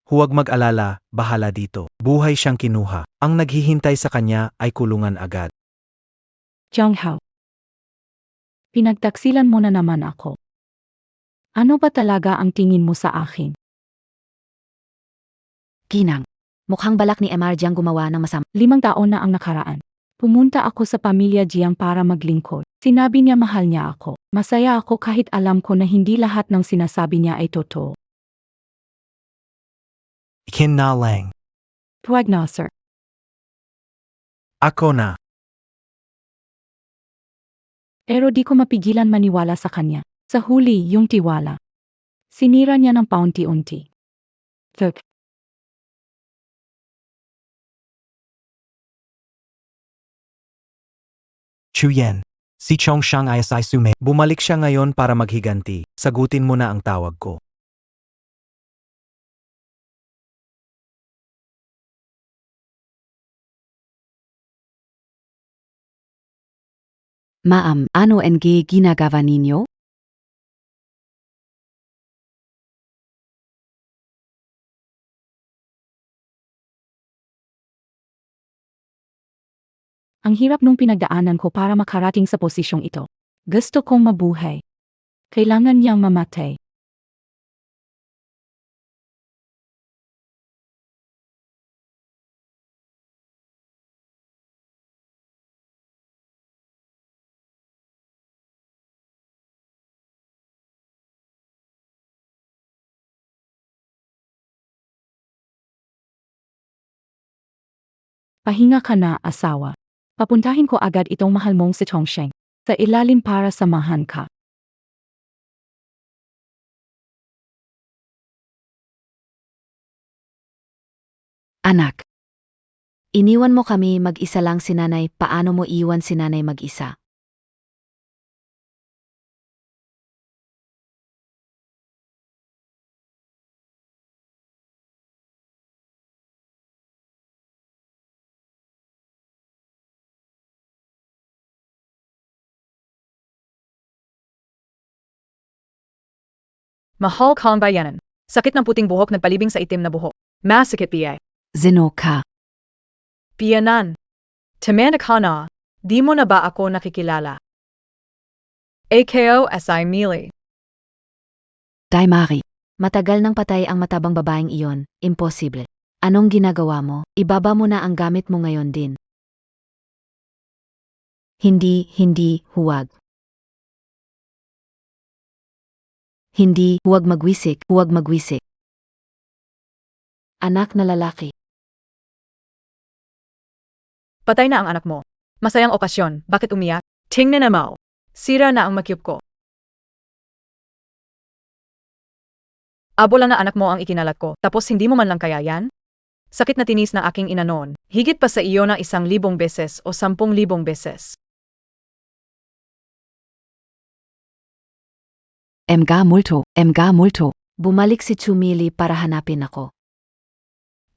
Huwag mag-alala, bahala dito. Buhay siyang kinuha. Ang naghihintay sa kanya ay kulungan agad. Jianghao. Pinagtaksilan mo na naman ako. Ano ba talaga ang tingin mo sa akin? Ginang, mukhang balak ni MR Jiang gumawa ng masama. 5 taon na ang nakaraan. Pumunta ako sa pamilya Jiang para maglingkod. Sinabi niya mahal niya ako. Masaya ako kahit alam ko na hindi lahat ng sinasabi niya ay totoo. Ikin na lang. Huwag na, sir. Ako na. Pero di ko mapigilan maniwala sa kanya. Sa huli, yung tiwala. Sinira niya ng paunti-unti. Look. Chuyen. Si Chongshang ay sume. Bumalik siya ngayon para maghiganti. Sagutin mo na ang tawag ko. Ma'am, ano ang ginagawa ninyo? Ang hirap nung pinagdaanan ko para makarating sa posisyong ito. Gusto kong mabuhay. Kailangan niyang mamatay. Pahinga ka na, asawa. Papuntahin ko agad itong mahal mong si Chongsheng sa ilalim para samahan ka. Anak. Iniwan mo kami mag-isa lang si nanay, paano mo iwan si nanay mag-isa? Mahal kang bayanan. Sakit ng puting buhok nagpalibing sa itim na buhok. Masakit piye. Zino ka. Piyanan. Tamanda ka na. Di mo na ba ako nakikilala? AKO-SI Mili. Daimari. Matagal nang patay ang matabang babaeng iyon, imposible. Anong ginagawa mo? Ibaba mo na ang gamit mo ngayon din. Hindi, huwag. Hindi, huwag magwisik. Anak na lalaki. Patay na ang anak mo. Masayang okasyon. Bakit umiyak? Tingnan na mo. Sira na ang makyup ko. Abo lang na anak mo ang ikinalat ko, tapos hindi mo man lang kaya yan? Sakit na tinis na aking ina noon. Higit pa sa iyo na 1,000 beses o 10,000 beses. Emga multo. Bumalik si Chumili para hanapin ako.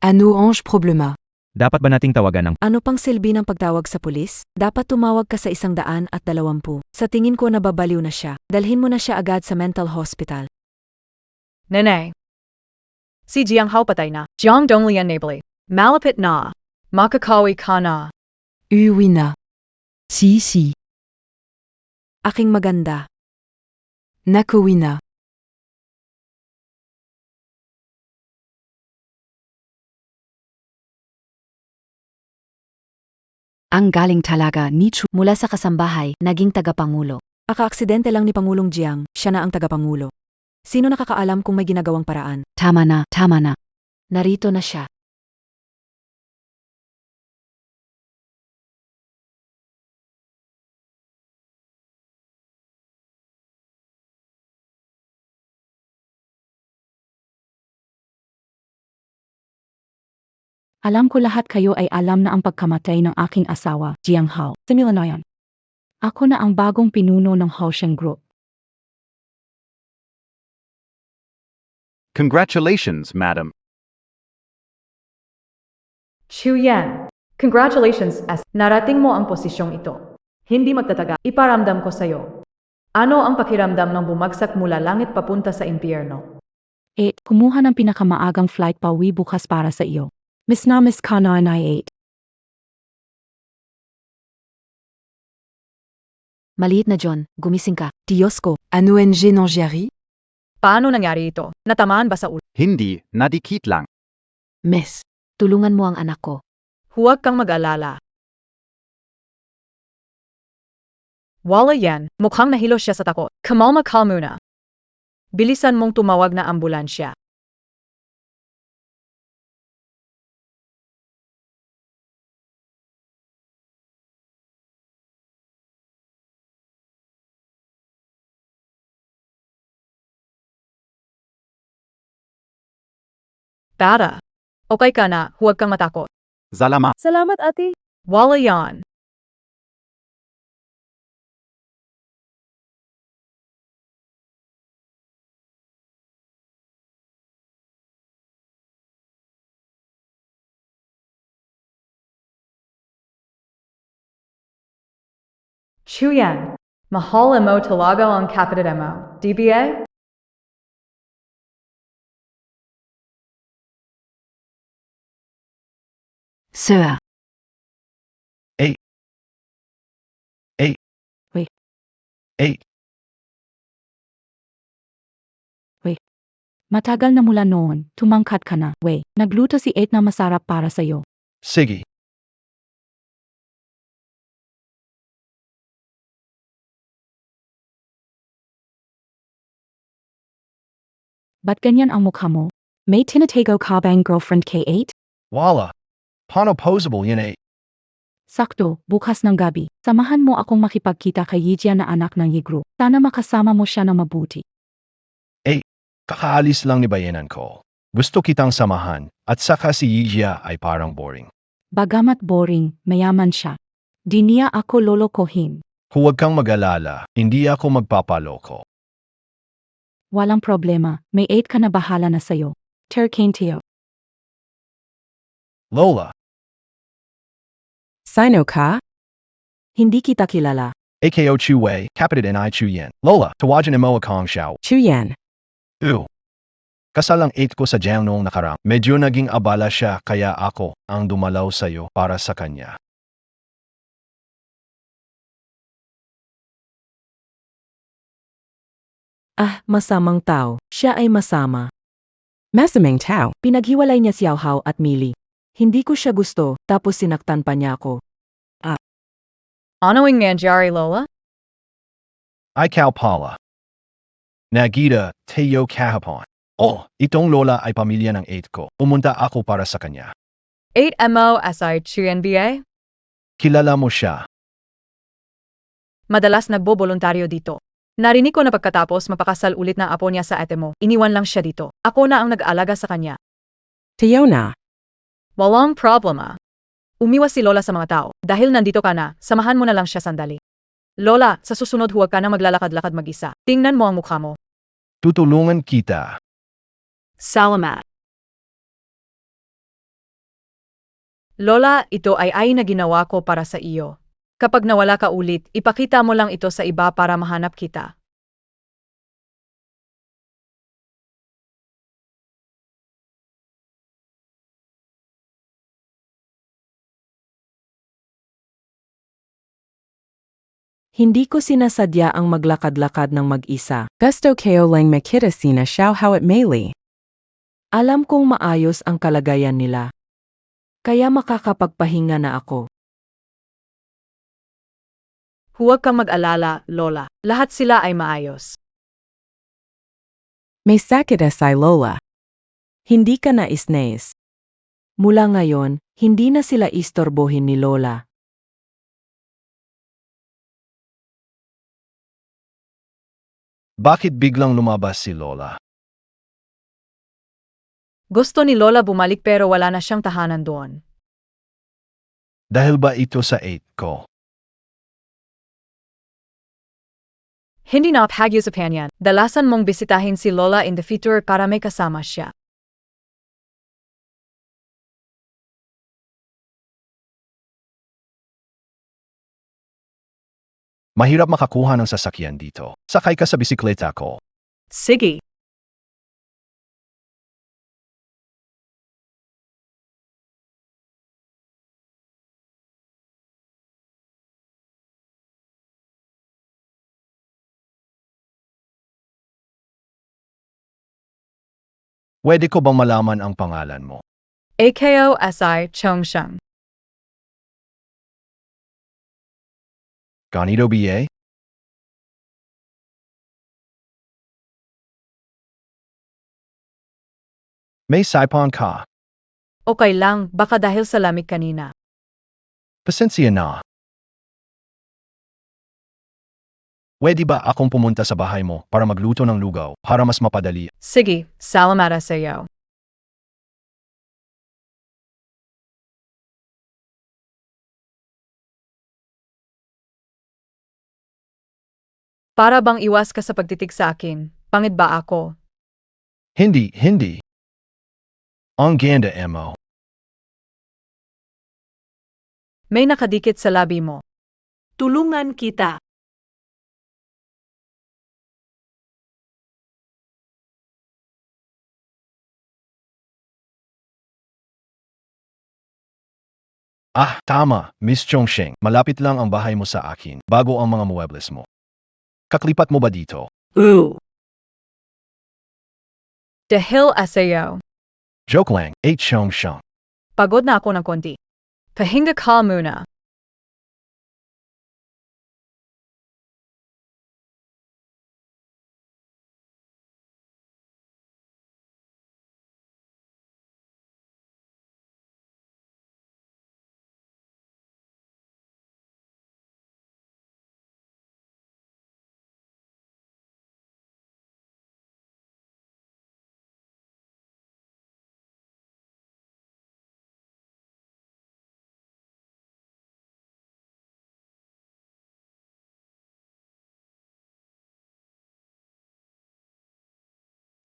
Ano ang problema? Dapat ba nating tawagan ng Ano pang silbi ng pagtawag sa pulis? Dapat tumawag ka sa 120. Sa tingin ko nababaliw na siya. Dalhin mo na siya agad sa mental hospital. Nenay. Si Jiang Hao patay na. Jiang Donglian Nabli. Malapit na. Makakawi ka na. Uwi na. Si. Aking maganda. Nakuwi na. Ang galing talaga ni Chu. Mula sa kasambahay, naging tagapangulo. Aka-aksidente lang ni Pangulong Jiang, siya na ang tagapangulo. Sino nakakaalam kung may ginagawang paraan? Tama na. Narito na siya. Alam ko lahat kayo ay alam na ang pagkamatay ng aking asawa, Jiang Hao. Simula na yan. Ako na ang bagong pinuno ng Haosheng Group. Congratulations, madam. Chu Yan, congratulations as narating mo ang posisyong ito. Hindi magtataga, iparamdam ko sa'yo. Ano ang pakiramdam ng bumagsak mula langit papunta sa impyerno? Kumuha ng pinakamaagang flight pauwi bukas para sa iyo. Miss ka na ni 8. Maliit na John, gumising ka. Diyos ko, ano ang nangyari? Paano nangyari ito? Natamaan ba sa ulo? Hindi, nadikit lang. Miss. Tulungan mo ang anak ko. Huwag kang mag-alala. Wala yan, mukhang nahilo siya sa takot. Kamalma ka muna. Bilisan mong tumawag na ambulansya. Tara. Okay ka na, huwag kang matakot. Salamat. Salamat, ate. Wala yan. Chu Yan, mahal mo talaga ang kapatid mo, DBA? Sir. Matagal na mula noon, tumangkat ka na. Nagluto si 8 na masarap para sa'yo. Sige. Ba't ganyan ang mukha mo? May tinatago ka bang girlfriend K8? Wala. Paano posable yun eh? Sakto, bukas ng gabi. Samahan mo akong makipagkita kay Yijia na anak ng Yigru. Sana makasama mo siya na mabuti. Kakaalis lang ni bayanan ko. Gusto kitang samahan, at saka si Yijia ay parang boring. Bagamat boring, mayaman siya. Di niya ako lolokohin. Huwag kang mag-alala, hindi ako magpapaloko. Walang problema, may 8 ka na bahala na sa'yo. Terkanteo. Lola, Sino ka? Hindi kita kilala. AKO Chu Wei, kapatid ni Chu Yan. Lola, tawagan mo akong Xiao. Chuyan. Ew. Kasalang 8 ko sa Jiang noong nakarang. Medyo naging abala siya kaya ako ang dumalaw sa'yo para sa kanya. Masamang tao. Siya ay masama. Masamang tao. Pinaghiwalay niya si Xiao Hao at Millie. Hindi ko siya gusto, tapos sinaktan pa niya ako. Ano ang nangyari, Lola? Ikaw pala. Nagita, Teo kahapon. Oh, itong lola ay pamilya ng 8 ko. Pumunta ako para sa kanya. 8MOSI TNBA? Kilala mo siya. Madalas nagboboluntaryo dito. Narinig ko na pagkatapos mapakasal ulit ng apo niya sa ate mo, iniwan lang siya dito. Ako na ang nag-aalaga sa kanya. Tiyaw na. Walang problema. Umiwas si Lola sa mga tao. Dahil nandito ka na, samahan mo na lang siya sandali. Lola, sa susunod huwag ka na maglalakad-lakad mag-isa. Tingnan mo ang mukha mo. Tutulungan kita. Salamat. Lola, ito ay na ginawa ko para sa iyo. Kapag nawala ka ulit, ipakita mo lang ito sa iba para mahanap kita. Hindi ko sinasadya ang maglakad-lakad ng mag-isa. Gusto ko lang makita sina Xiao Hao at Meili. Alam kong maayos ang kalagayan nila. Kaya makakapagpahinga na ako. Huwag kang mag-alala, Lola. Lahat sila ay maayos. May sakit si Lola. Hindi ka na isnes. Mula ngayon, hindi na sila istorbohin ni Lola. Bakit biglang lumabas si Lola? Gusto ni Lola bumalik pero wala na siyang tahanan doon. Dahil ba ito sa 8 ko? Hindi na pag-usapan yan. Dalasan mong bisitahin si Lola in the future para may kasama siya. Mahirap makakuha ng sasakyan dito. Sakay ka sa bisikleta ko. Sige. Pwede ko bang malaman ang pangalan mo? AKOSI Chongsheng. Ganito ba? May saipon ka. Okay lang, baka dahil sa lamig kanina. Pasensya na. Pwede ba akong pumunta sa bahay mo para magluto ng lugaw para mas mapadali? Sige, salamat sa iyo. Para bang iwas ka sa pagtitig sa akin? Pangit ba ako? Hindi. Ang ganda mo. May nakadikit sa labi mo. Tulungan kita. Tama, Miss Chongsheng. Malapit lang ang bahay mo sa akin bago ang mga muebles mo. Kaklipat mo ba dito? Dahil sa iyo. Joke lang, 8 Chongsheng. Pagod na ako ng konti. Pahinga ka muna.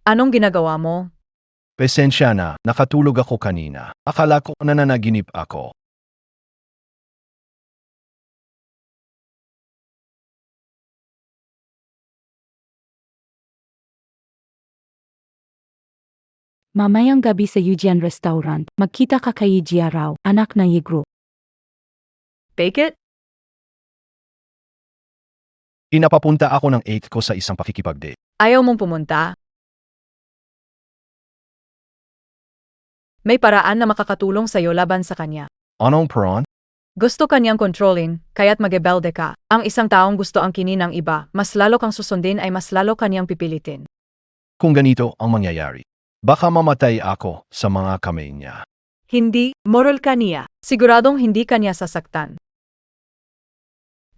Anong ginagawa mo? Pasensya na, nakatulog ako kanina. Akala ko nananaginip ako. Mamayang gabi sa Eugene Restaurant, magkita ka kay Jia raw, anak ng Yigro. Bake it? Inapapunta ako ng 8 ko sa isang pakikipag-date. Ayaw mong pumunta? May paraan na makakatulong sa'yo laban sa kanya. Anong prawn? Gusto kanyang kontrolin, kaya't magebelde ka. Ang isang taong gusto ang kinin ng iba, mas lalo kang susundin ay mas lalo kanyang pipilitin. Kung ganito ang mangyayari, baka mamatay ako sa mga kamay niya. Hindi, moral ka niya. Siguradong hindi kanya sasaktan.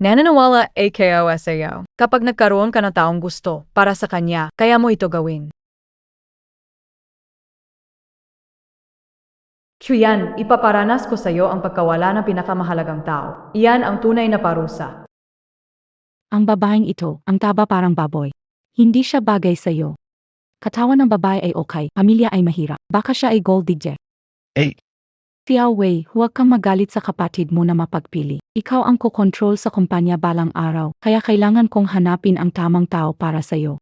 Nananawala AKO SAO. Kapag nagkaroon ka ng taong gusto para sa kanya, kaya mo ito gawin. Chuyan, ipaparanas ko sa iyo ang pagkawala ng pinakamahalagang tao. Iyan ang tunay na parusa. Ang babaeng ito, ang taba parang baboy. Hindi siya bagay sa'yo. Katawan ng babae ay okay, pamilya ay mahirap. Baka siya ay gold digger. Eh, Xiao Wei, huwag kang magalit sa kapatid mo na mapagpili. Ikaw ang kukontrol sa kumpanya balang araw, kaya kailangan kong hanapin ang tamang tao para sa'yo.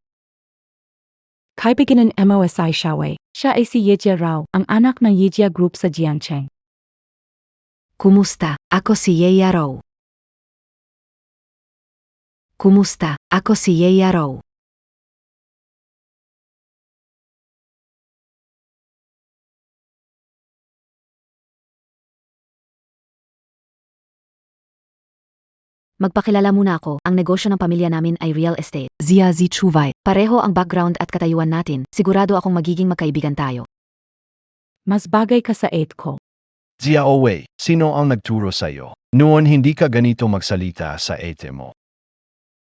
Kaibigan ng MOSI Xiao Wei. Siya ay si Yejia Rao, ang anak ng Yejia Group sa Jiangcheng. Kumusta? Ako si Yeya Rao. Kumusta? Ako si Yeya Rao. Magpakilala muna ako, ang negosyo ng pamilya namin ay real estate. Zia Zichuwai. Pareho ang background at katayuan natin, sigurado akong magiging magkaibigan tayo. Mas bagay ka sa 8 ko. Zia Owe, sino ang nagturo sa iyo? Noon hindi ka ganito magsalita sa ate mo.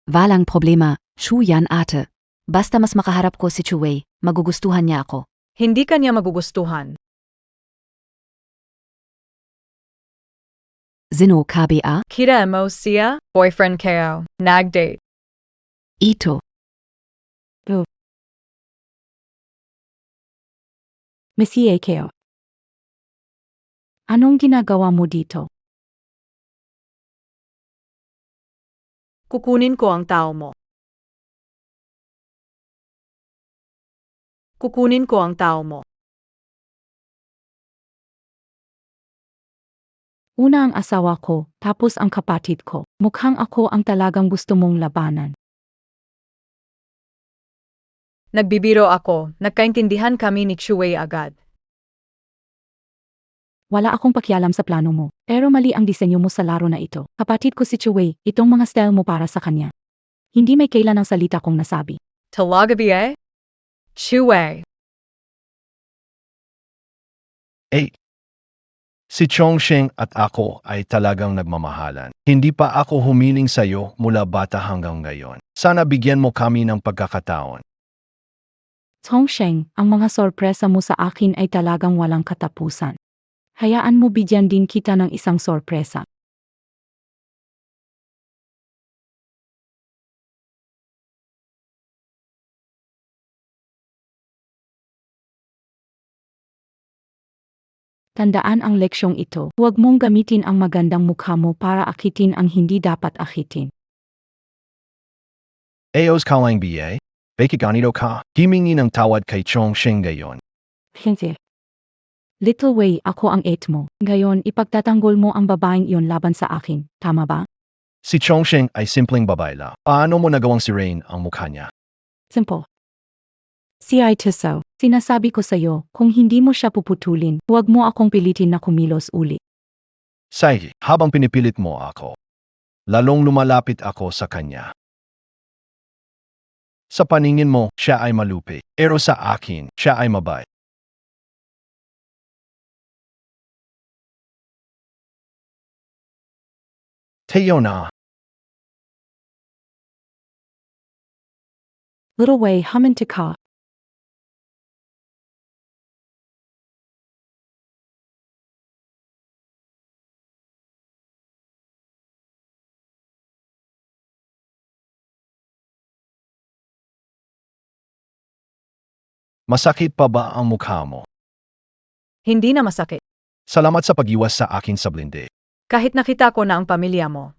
Walang problema, Shu Yan ate. Basta mas makaharap ko si Chuwei, magugustuhan niya ako. Hindi kanya magugustuhan. Zino kabi a? Kita mo siya, boyfriend kayo, nag-date. Ito. Monsieur Keo. Anong ginagawa mo dito? Kukunin ko ang tao mo. Kukunin ko ang tao mo. Una ang asawa ko, tapos ang kapatid ko. Mukhang ako ang talagang gusto mong labanan. Nagbibiro ako, nagkaintindihan kami ni Chuwei agad. Wala akong pakialam sa plano mo, pero mali ang disenyo mo sa laro na ito. Kapatid ko si Chuwei, itong mga style mo para sa kanya. Hindi may kailan ang salita kong nasabi. Talaga ba eh? Chuwei. Eh, si Chongsheng at ako ay talagang nagmamahalan. Hindi pa ako humiling sa iyo mula bata hanggang ngayon. Sana bigyan mo kami ng pagkakataon. Chongsheng, ang mga sorpresa mo sa akin ay talagang walang katapusan. Hayaan mo bigyan din kita ng isang sorpresa. Tandaan ang leksyong ito. Huwag mong gamitin ang magandang mukha mo para akitin ang hindi dapat akitin. Ayos ka lang BA? Bakit ganito ka? Himingi ng tawad kay Chongsheng gayon. Hindi. Little Wei, ako ang 8 mo. Ngayon, ipagtatanggol mo ang babaeng iyon laban sa akin. Tama ba? Si Chongsheng ay simpleng babae lang. Paano mo nagawang si Rain ang mukha niya? Simple. Si Itiso, sinasabi ko sa'yo, kung hindi mo siya puputulin, huwag mo akong pilitin na kumilos uli. Say, habang pinipilit mo ako, lalong lumalapit ako sa kanya. Sa paningin mo, siya ay malupi. Pero sa akin, siya ay mabait. Teo na. Little Wei, haminti ka. Masakit pa ba ang mukha mo? Hindi na masakit. Salamat sa pag-iwas sa akin sa blinde. Kahit nakita ko na ang pamilya mo.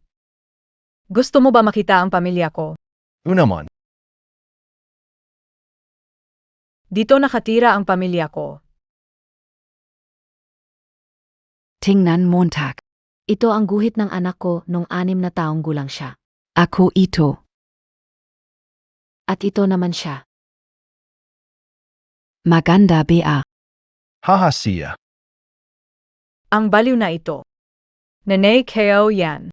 Gusto mo ba makita ang pamilya ko? Unaman, Dito nakatira ang pamilya ko. Tingnan Montag. Ito ang guhit ng anak ko nung 6 na taong gulang siya. Ako ito. At ito naman siya. Maganda Bea. Haha siya. Ang baliw na ito. Nanay Keo yan.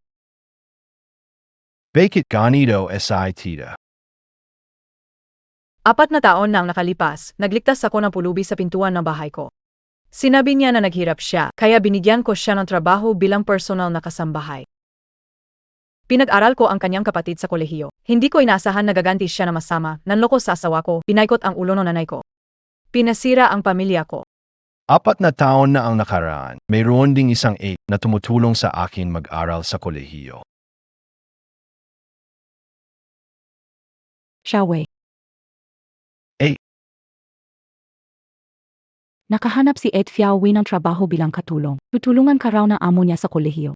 Bakit ganito si tita? 4 na taon nang nakalipas, nagligtas ako ng pulubi sa pintuan ng bahay ko. Sinabi niya na naghirap siya, kaya binigyan ko siya ng trabaho bilang personal na kasambahay. Pinag-aral ko ang kanyang kapatid sa kolehiyo. Hindi ko inaasahan na gaganti siya na masama, nanloko sa asawa ko, pinaikot ang ulo ng nanay ko. Pinasira ang pamilya ko. 4 na taon na ang nakaraan. Mayroon ding isang 8 na tumutulong sa akin mag-aral sa kolehiyo. Xiaowei. Eh. Nakahanap si Ed Xiaowei ng trabaho bilang katulong. Tutulungan ka raw ng amo niya sa kolehiyo.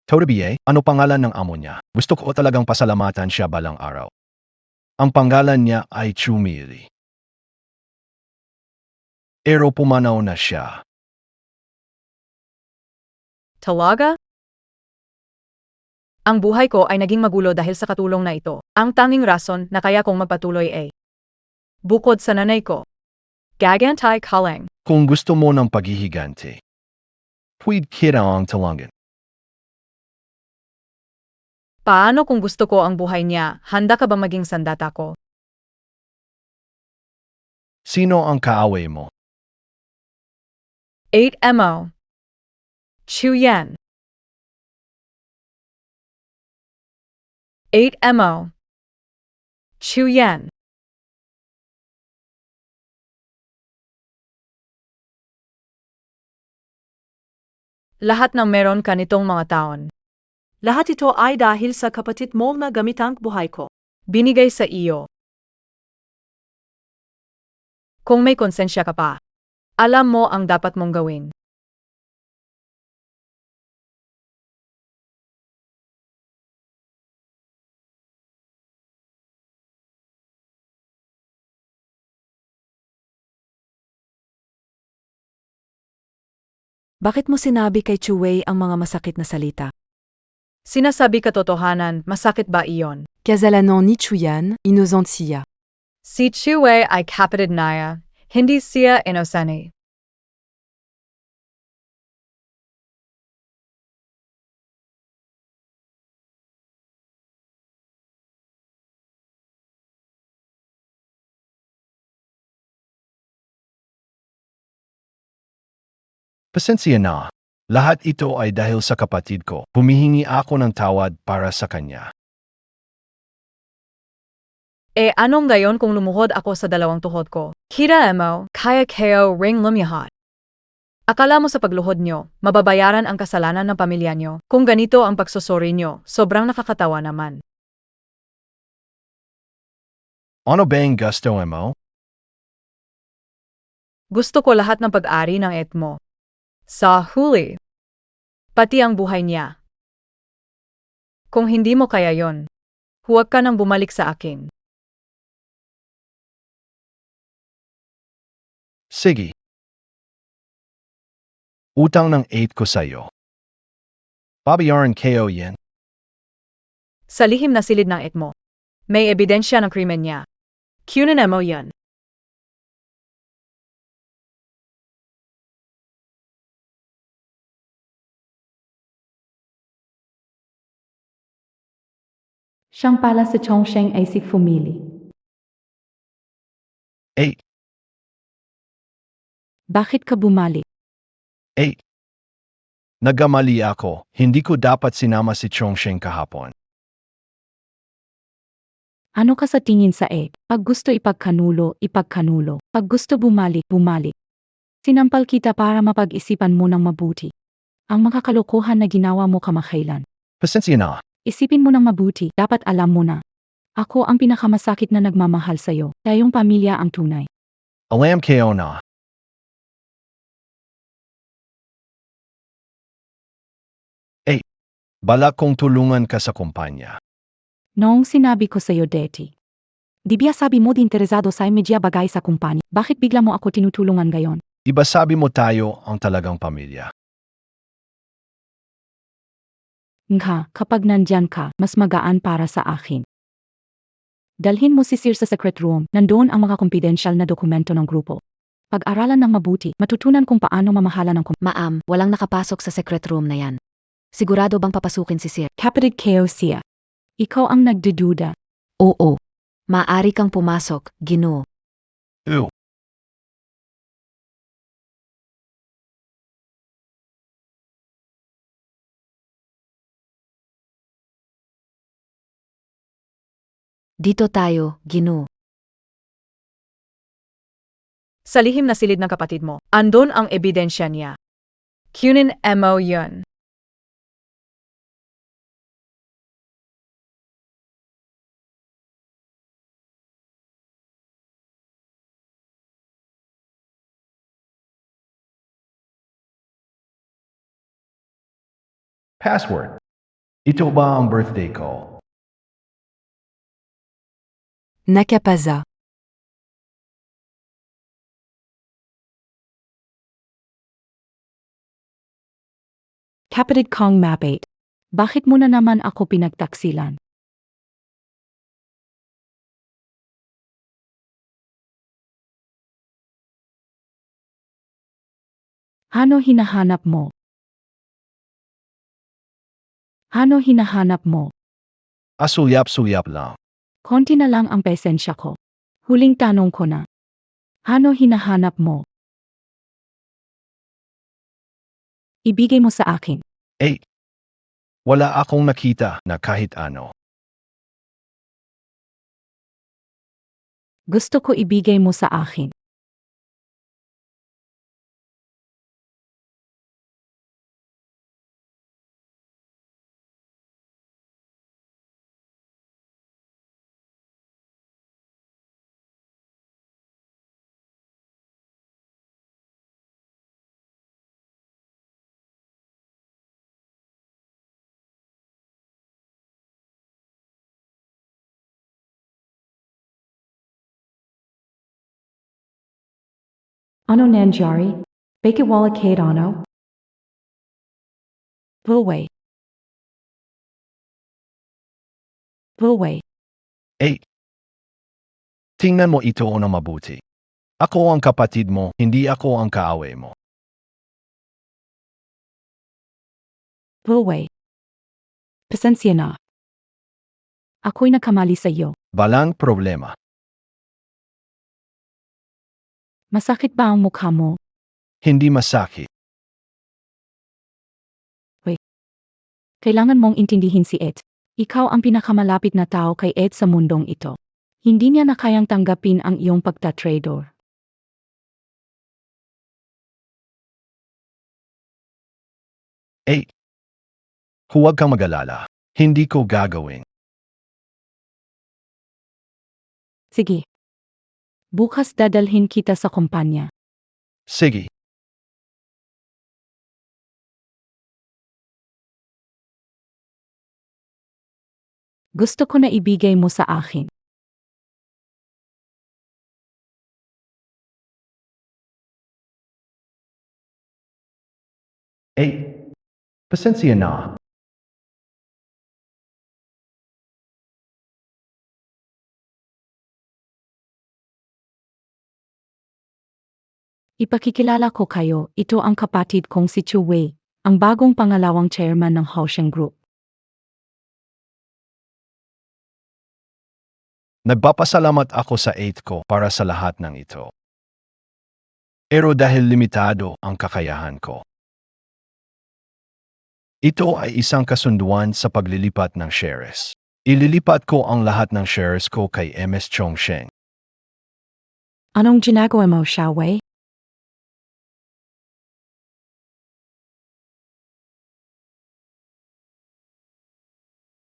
Torbie, ano pangalan ng amo niya? Gusto ko talagang pasalamatan siya balang araw. Ang pangalan niya ay Chumili. Pero pumanaw na siya. Talaga? Ang buhay ko ay naging magulo dahil sa katulong na ito. Ang tanging rason na kaya kong magpatuloy ay bukod sa nanay ko. Gagantay Kaleng. Kung gusto mo ng paghihigante, pwede kita ang talangan. Paano kung gusto ko ang buhay niya, handa ka ba maging sandata ko? Sino ang kaaway mo? 8mo. Chu Yan. 8mo. Chu Yan. Lahat ng meron ka nitong mga taon. Lahat ito ay dahil sa kapatid mo na gamitang buhay ko. Binigay sa iyo. Kung may konsensya ka pa, alam mo ang dapat mong gawin. Bakit mo sinabi kay Chuwei ang mga masakit na salita? Sinasabi katotohanan, masakit ba iyon? Kasalanan ni Chuyan, innocent siya. Si Chue ay kapatid niya, hindi siya inosente. Pasensya na. Lahat ito ay dahil sa kapatid ko. Humihingi ako ng tawad para sa kanya. Anong gayon kung lumuhod ako sa dalawang tuhod ko? Kita mo, kaya kayo ring lumihot. Akala mo sa pagluhod nyo, mababayaran ang kasalanan ng pamilya nyo. Kung ganito ang pagsusuri nyo, sobrang nakakatawa naman. Ano bang gusto mo? Gusto ko lahat ng pag-ari ng et mo. Sa huli. Pati ang buhay niya. Kung hindi mo kaya yon, huwag ka nang bumalik sa akin. Sige. Utang ng 8 ko sa'yo. Babayaran kayo yan. Sa lihim na silid ng et mo. May ebidensya ng krimen niya. Kunin mo yan. Siyang pala sa Chongsheng ay si Fumili. Eh. Bakit ka bumalik? Eh. Nagkamali ako. Hindi ko dapat sinama si Chongsheng kahapon. Ano ka sa tingin sa Ed? Pag gusto ipagkanulo, ipagkanulo. Pag gusto bumalik, bumalik. Sinampal kita para mapag-isipan mo ng mabuti. Ang mga kalokohan na ginawa mo kamakailan. Pasensya na. Isipin mo ng mabuti, dapat alam mo na. Ako ang pinakamasakit na nagmamahal sa'yo. Tayong pamilya ang tunay. Alam kayo na. Eh. Balak kong tulungan ka sa kumpanya. Noong sinabi ko sa'yo, Deti. Di ba sabi mo di interesado sa media bagay sa kumpanya? Bakit bigla mo ako tinutulungan gayon? Iba sabi mo tayo ang talagang pamilya. Nga, kapag nandyan ka, mas magaan para sa akin. Dalhin mo si Sir sa secret room, nandoon ang mga confidential na dokumento ng grupo. Pag-aralan ng mabuti, matutunan kung paano mamahala ng Ma'am, walang nakapasok sa secret room na yan. Sigurado bang papasukin si Sir? Kapatid Keo siya. Ikaw ang nagdududa. Oo. Maaari kang pumasok, Ginoo. Ew. Dito tayo, Ginoo. Sa lihim na silid ng kapatid mo, andon ang ebidensya niya. Kunin mo yun. Password. Ito ba ang birthday ko? Nakapaza. Kapatid kong mabait. Bakit mo na naman ako pinagtaksilan? Ano hinahanap mo? Ano hinahanap mo? Asulyap-sulyap lang. Konti na lang ang pesensya ko. Huling tanong ko na. Ano hinahanap mo? Ibigay mo sa akin. Eh, wala akong nakita na kahit ano. Gusto ko ibigay mo sa akin. Ano nangyari? Bakit wala kahit ano? Buway. Buway. Eh, tingnan mo ito na mabuti. Ako ang kapatid mo, hindi ako ang kaaway mo. Buway. Pasensya na. Ako'y nakamali sa iyo. Walang problema. Masakit ba ang mukha mo? Hindi masakit. Kailangan mong intindihin si Ed. Ikaw ang pinakamalapit na tao kay Ed sa mundong ito. Hindi niya na kayang tanggapin ang iyong pagtatrador. Eh, huwag kang mag-alala. Hindi ko gagawin. Sige. Bukas dadalhin kita sa kumpanya. Sige. Gusto ko na ibigay mo sa akin. Eh, pasensya na. Ipakikilala ko kayo, ito ang kapatid kong si Chu Wei, ang bagong pangalawang chairman ng Haosheng Group. Nagpapasalamat ako sa 8 ko para sa lahat ng ito. Pero dahil limitado ang kakayahan ko. Ito ay isang kasunduan sa paglilipat ng shares. Ililipat ko ang lahat ng shares ko kay MS Chongsheng. Anong ginagawa mo, Xiao Wei?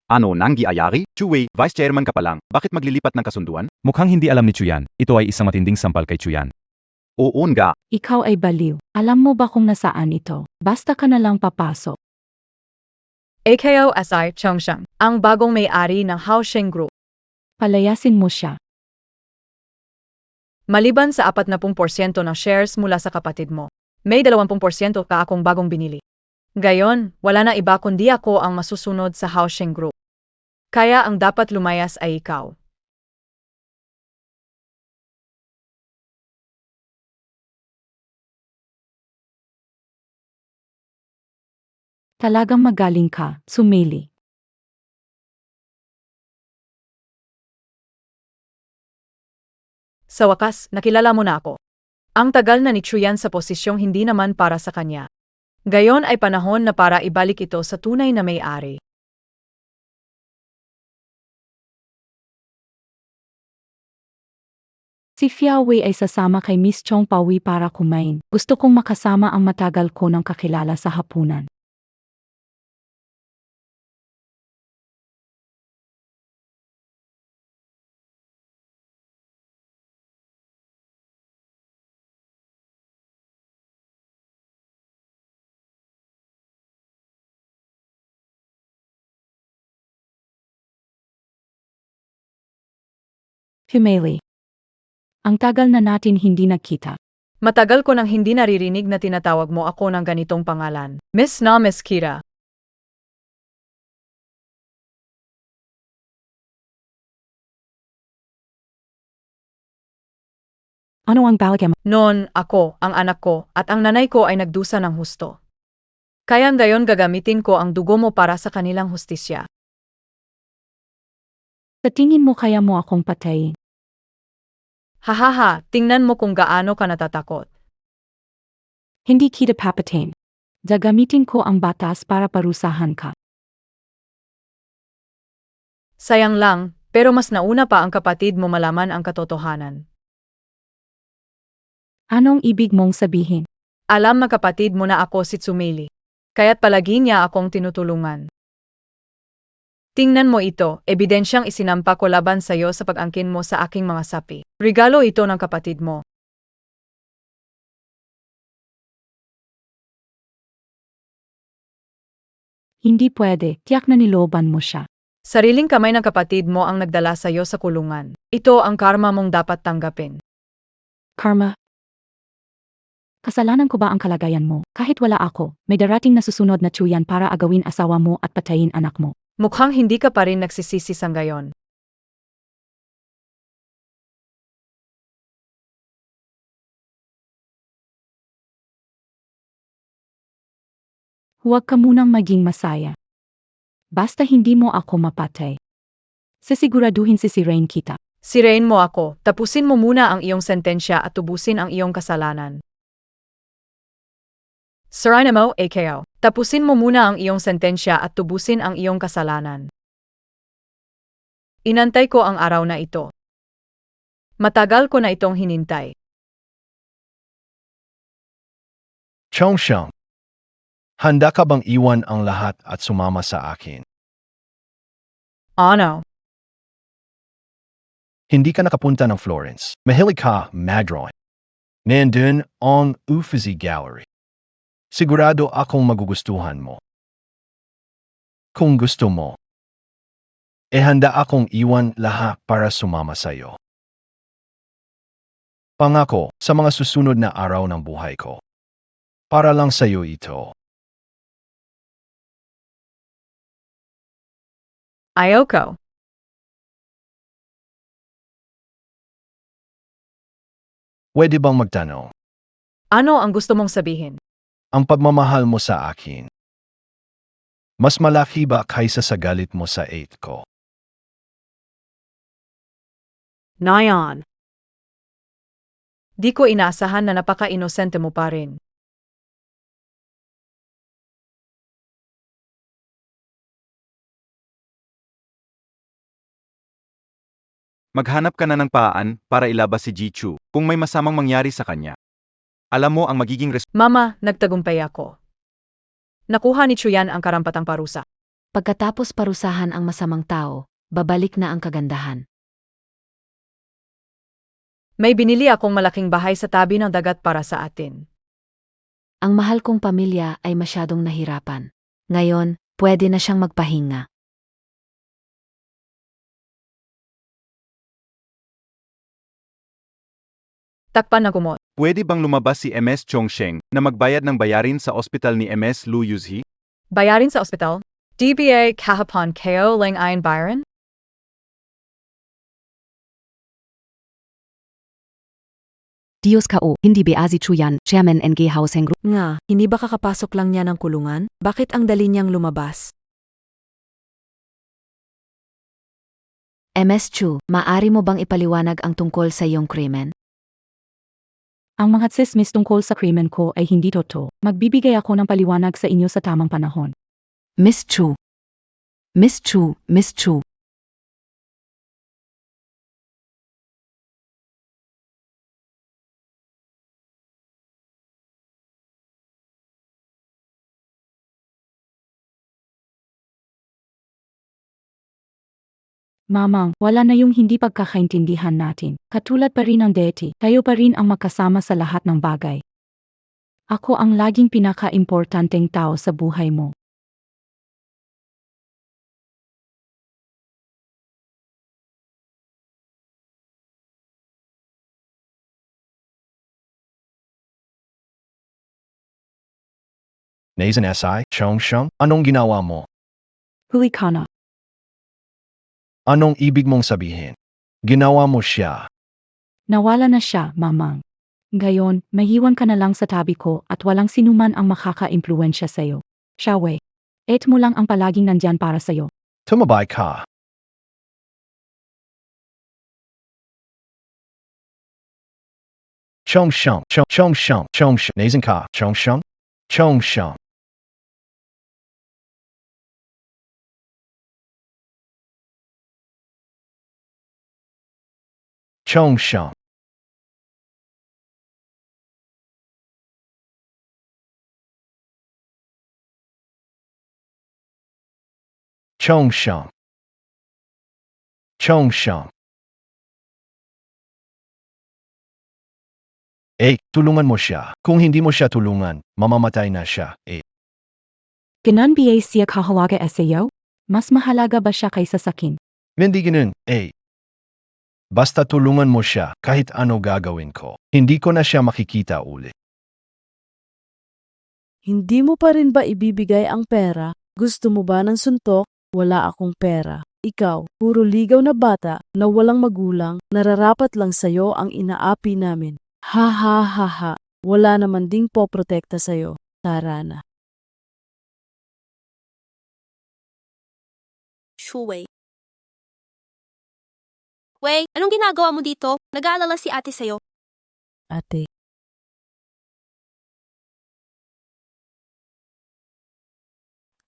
Ano nangyayari? Chuwei, Vice Chairman ka pa lang. Bakit maglilipat ng kasunduan? Mukhang hindi alam ni Chuyan. Ito ay isang matinding sampal kay Chuyan. Oo nga. Ikaw ay baliw. Alam mo ba kung nasaan ito? Basta ka na lang papasok. AKO SI Chongsheng, ang bagong may-ari ng Haosheng Group. Palayasin mo siya. Maliban sa 40% ng shares mula sa kapatid mo, may 20% ka akong bagong binili. Gayon, wala na iba kundi ako ang masusunod sa Haosheng Group. Kaya ang dapat lumayas ay ikaw. Talagang magaling ka, Sumeli. Sa wakas, nakilala mo na ako. Ang tagal na ni Chuyan sa posisyong hindi naman para sa kanya. Gayon ay panahon na para ibalik ito sa tunay na may-ari. Si Fiaowei ay sasama kay Miss Chong Pawi para kumain. Gusto kong makasama ang matagal ko ng kakilala sa hapunan. Humeli. Ang tagal na natin hindi nakita. Matagal ko nang hindi naririnig na tinatawag mo ako ng ganitong pangalan. Miss na Miss Kira. Ano ang bawat Noon, ako, ang anak ko, at ang nanay ko ay nagdusa ng husto. Kaya ngayon gagamitin ko ang dugo mo para sa kanilang hustisya. Sa tingin mo kaya mo akong patayin? Hahaha, tingnan mo kung gaano ka natatakot. Hindi kita papatayin. Gagamitin ko ang batas para parusahan ka. Sayang lang, pero mas nauna pa ang kapatid mo malaman ang katotohanan. Anong ibig mong sabihin? Alam na kapatid mo na ako si Tsumeli. Kaya't palagi niya akong tinutulungan. Tingnan mo ito, ebidensyang isinampa ko laban sa iyo sa pag-angkin mo sa aking mga sapi. Regalo ito ng kapatid mo. Hindi pwede, tiyak na niloban mo siya. Sariling kamay ng kapatid mo ang nagdala sa iyo sa kulungan. Ito ang karma mong dapat tanggapin. Karma. Kasalanan ko ba ang kalagayan mo? Kahit wala ako, may darating na susunod na Chuyan para agawin asawa mo at patayin anak mo. Mukhang hindi ka pa rin nagsisisi sa ngayon. Huwag ka munang maging masaya. Basta hindi mo ako mapatay. Sisiguraduhin sisirain kita. Sirain mo ako, tapusin mo muna ang iyong sentensya at tubusin ang iyong kasalanan. Sirain mo, AKO. Tapusin mo muna ang iyong sentensya at tubusin ang iyong kasalanan. Inantay ko ang araw na ito. Matagal ko na itong hinintay. Chongsheng, handa ka bang iwan ang lahat at sumama sa akin? Ano? Hindi ka nakapunta ng Florence. Mahilig ka, Madroy. Nandun ang Uffizi Gallery. Sigurado akong magugustuhan mo. Kung gusto mo, handa akong iwan lahat para sumama sa iyo. Pangako, sa mga susunod na araw ng buhay ko. Para lang sa iyo ito. Ayoko. Pwede bang magtanong? Ano ang gusto mong sabihin? Ang pagmamahal mo sa akin. Mas malaki ba kaysa sa galit mo sa 8 ko? Nayan. Di ko inaasahan na napaka-inosente mo pa rin. Maghanap ka na ng paraan para ilabas si Jichu kung may masamang mangyari sa kanya. Alam mo ang magiging Mama, nagtagumpay ako. Nakuha ni Chuyan ang karampatang parusa. Pagkatapos parusahan ang masamang tao, babalik na ang kagandahan. May binili akong malaking bahay sa tabi ng dagat para sa atin. Ang mahal kong pamilya ay masyadong nahirapan. Ngayon, pwede na siyang magpahinga. Takpan na gumot. Pwede bang lumabas si MS Chongsheng na magbayad ng bayarin sa ospital ni MS Lu Yuzhi? Bayarin sa ospital. DBA kahapon kayo lang ayon bayaran? Diyos ka o, hindi ba si Chuyan, Chairman NG Housing Group? Nga, hindi ba kakapasok lang niya ng kulungan? Bakit ang dali niyang lumabas? MS Chu, maari mo bang ipaliwanag ang tungkol sa iyong krimen? Ang mga tsismis tungkol sa krimen ko ay hindi totoo. Magbibigay ako ng paliwanag sa inyo sa tamang panahon. Miss Chu. Miss Chu, Miss Chu. Mamang, wala na yung hindi pagkakaintindihan natin. Katulad pa rin ng dati, tayo pa rin ang makasama sa lahat ng bagay. Ako ang laging pinaka-importanteng tao sa buhay mo. Nathan S.I. Chongsheng, anong ginawa mo? Huli ka na. Anong ibig mong sabihin? Ginawa mo siya. Nawala na siya, mamang. Ngayon, mahiwan ka na lang sa tabi ko at walang sinuman ang makaka-impluensya sa'yo. Shawe. Et mo lang ang palaging nandyan para sa'yo. Tumabay ka. Chongsheng, Chongsheng, Chongsheng, Nathan ka, Chongsheng, Chongsheng. Chongsheng. Chongsheng. Chongsheng. Tulungan mo siya. Kung hindi mo siya tulungan, mamamatay na siya. Ganon ba siya kahalaga sa'yo? Mas mahalaga ba siya kaysa sakin? Hindi ganun. Basta tulungan mo siya kahit ano gagawin ko. Hindi ko na siya makikita ulit. Hindi mo pa rin ba ibibigay ang pera? Gusto mo ba ng suntok? Wala akong pera. Ikaw, puro ligaw na bata na walang magulang, nararapat lang sa'yo ang inaapi namin. Ha ha ha ha. Wala naman ding poprotekta sa'yo. Tara na. Shuwei. Wei, anong ginagawa mo dito? Nag-aalala si ate sa'yo. Ate.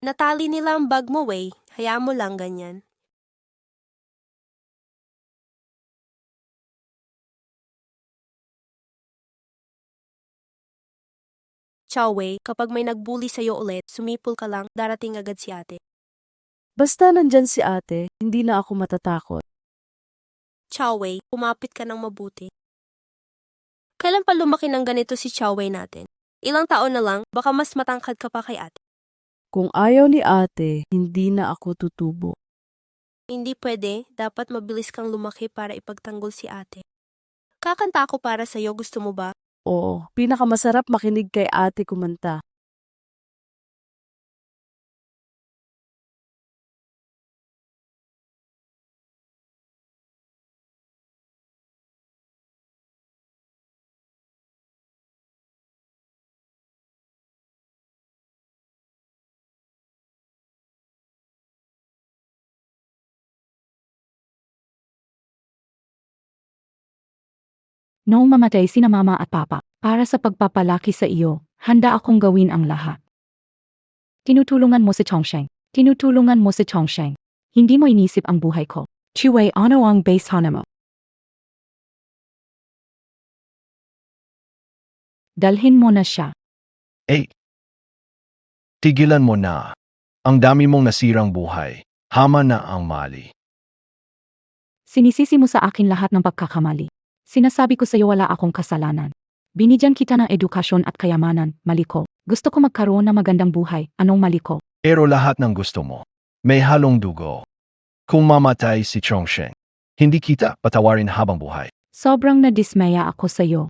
Natali nila ang bag mo, Wei. Hayaan mo lang ganyan. Ciao, Wei. Kapag may nagbully sa'yo ulit, sumipol ka lang, darating agad si ate. Basta nandyan si ate, hindi na ako matatakot. Ciao, Wei. Kumapit ka ng mabuti. Kailan pa lumaki ng ganito si Ciao Wei natin? Ilang taon na lang, baka mas matangkad ka pa kay ate. Kung ayaw ni ate, hindi na ako tutubo. Hindi pwede, dapat mabilis kang lumaki para ipagtanggol si ate. Kakanta ako para sa'yo, gusto mo ba? Oo, pinakamasarap makinig kay ate kumanta. Noong mamatay sina mama at papa, para sa pagpapalaki sa iyo, handa akong gawin ang lahat. Tinutulungan mo si Chongsheng. Tinutulungan mo si Chongsheng. Hindi mo inisip ang buhay ko. Chiwei, ano ang base hana mo? Dalhin mo na siya. Tigilan mo na. Ang dami mong nasirang buhay. Hama na ang mali. Sinisisi mo sa akin lahat ng pagkakamali. Sinasabi ko sa iyo wala akong kasalanan. Binigyan kita ng edukasyon at kayamanan, mali ko. Gusto ko magkaroon ng magandang buhay, anong mali ko? Pero lahat ng gusto mo. May halong dugo. Kung mamatay si Chongsheng, hindi kita patawarin habang buhay. Sobrang nadismaya ako sa iyo.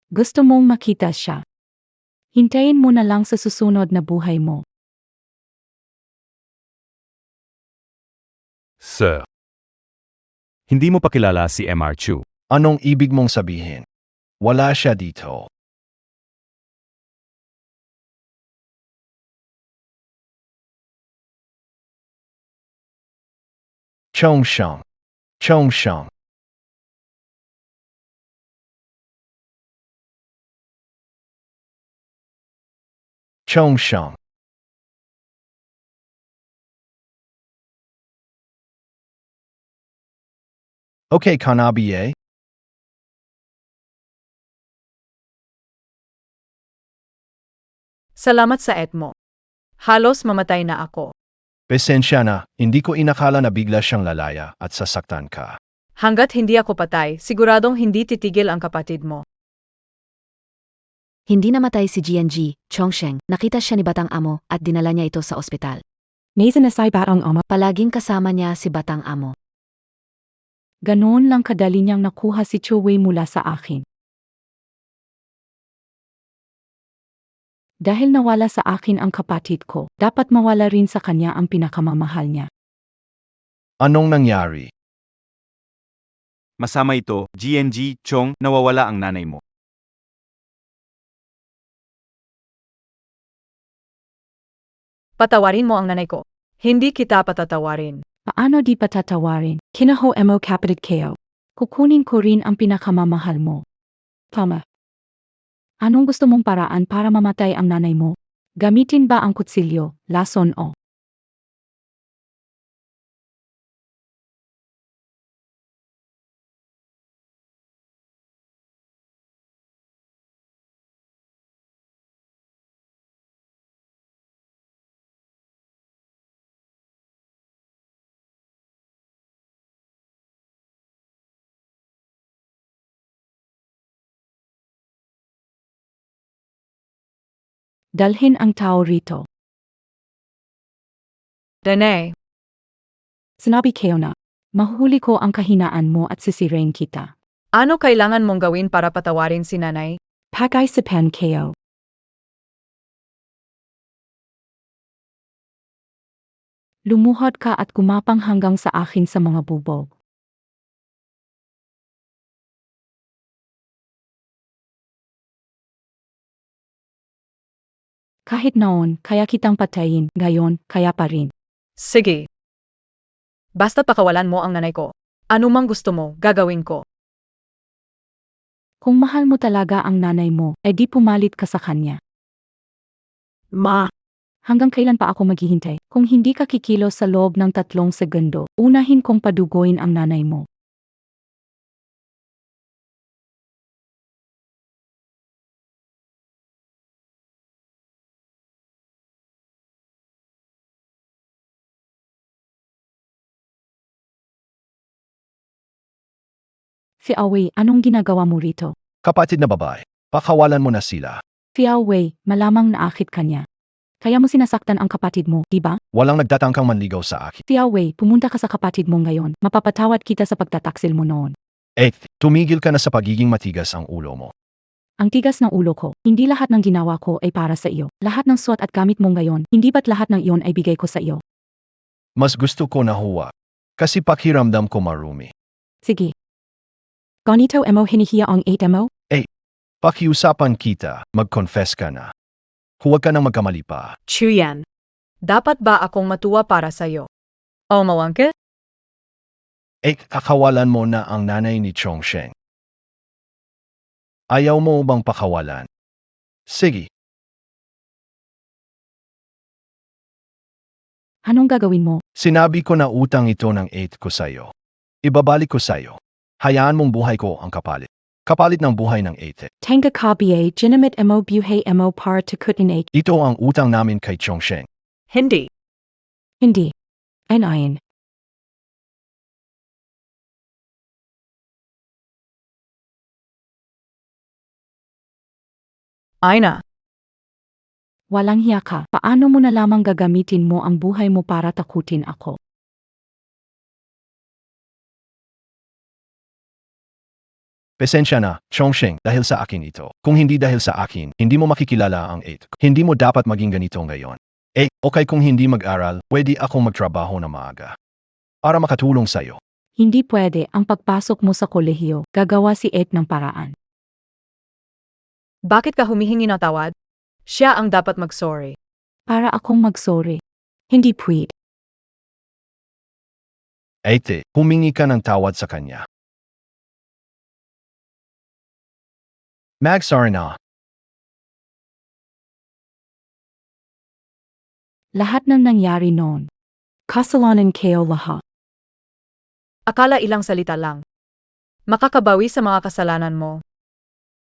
Gusto mong makita siya. Hintayin mo na lang sa susunod na buhay mo. Sir. Hindi mo pa kilala si Mr. Chu. Anong ibig mong sabihin? Wala siya dito. Chongsheng. Chongsheng. Chongsheng. Okay, Kanabiye. Salamat sa et mo. Halos mamatay na ako. Pasensya na, hindi ko inakala na bigla siyang lalaya at sasaktan ka. Hanggat hindi ako patay, siguradong hindi titigil ang kapatid mo. Hindi namatay si GNG, Chongsheng. Nakita siya ni Batang Amo at dinala niya ito sa ospital. Nasa nasay Batang Amo. Palaging kasama niya si Batang Amo. Ganoon lang kadali niyang nakuha si Chu Wei mula sa akin. Dahil nawala sa akin ang kapatid ko, dapat mawala rin sa kanya ang pinakamamahal niya. Anong nangyari? Masama ito, GNG, Chong, nawawala ang nanay mo. Patawarin mo ang nanay ko. Hindi kita patatawarin. Paano di patatawarin? Kinaho mo kapatid kayo. Kukunin ko rin ang pinakamamahal mo. Tama. Anong gusto mong paraan para mamatay ang nanay mo? Gamitin ba ang kutsilyo, lason o? Dalhin ang tao rito. Dene, Sinabi kayo na, mahuli ko ang kahinaan mo at sisirain kita. ano kailangan mong gawin para patawarin si nanay? Pag-isipan kayo. Lumuhod ka at kumapang hanggang sa akin sa mga bubog. Kahit noon, kaya kitang patayin, ngayon, kaya pa rin. Sige. Basta pakawalan mo ang nanay ko. Ano mang gusto mo, gagawin ko. Kung mahal mo talaga ang nanay mo, eh di pumalit ka sa kanya. Ma, Hanggang kailan pa ako maghihintay? Kung hindi ka kikilos sa loob ng 3 segundo, unahin kong padugoin ang nanay mo. Si Awei, anong ginagawa mo rito? Kapatid na babae, pakawalan mo na sila. Si Awei, malamang naakit ka niya. Kaya mo sinasaktan ang kapatid mo, di ba? Walang nagtatangkang manligaw sa akin. Si Awei, pumunta ka sa kapatid mo ngayon. Mapapatawad kita sa pagtataksil mo noon. Tumigil ka na sa pagiging matigas ang ulo mo. Ang tigas ng ulo ko, hindi lahat ng ginawa ko ay para sa iyo. Lahat ng suot at gamit mo ngayon, hindi ba't lahat ng iyon ay bigay ko sa iyo? Mas gusto ko na huwag. Kasi pakiramdam ko marumi. Sige. Ganito mo hinihiya ang 8 mo? Pakiusapan kita, mag-confess ka na. Huwag ka nang magkamali pa. Chuyan. Dapat ba akong matuwa para sa'yo? O mawangke? Kakawalan mo na ang nanay ni Chongsheng. Ayaw mo bang pakawalan? Sige, Anong gagawin mo? sinabi ko na utang ito ng 8 ko sa'yo. Ibabalik ko sa'yo. Hayaan mong buhay ko ang kapalit. Kapalit ng buhay ng 8. Tenga kabiye, ginamit mo buhay mo para tukutin ay Ito ang utang namin kay Chongsheng. Hindi. hindi. Ayon. Ay na. Walang hiya ka. Paano mo na lamang gagamitin mo ang buhay mo para takutin ako? Pasensya na, Chongsheng, dahil sa akin ito. Kung hindi dahil sa akin, hindi mo makikilala ang 8. Hindi mo dapat maging ganito ngayon. Okay kung hindi mag-aral, pwede akong magtrabaho na maaga. Para makatulong sa'yo. Hindi pwede ang pagpasok mo sa kolehiyo. Gagawa si Ek ng paraan. Bakit ka humihingi ng tawad? Siya ang dapat mag-sorry. Para akong mag-sorry. Hindi pwede. Ate, humingi ka ng tawad sa kanya. Mag-sorry na. Lahat ng nangyari noon. Kasalanan kayo lahat. Akala ilang salita lang. Makakabawi sa mga kasalanan mo.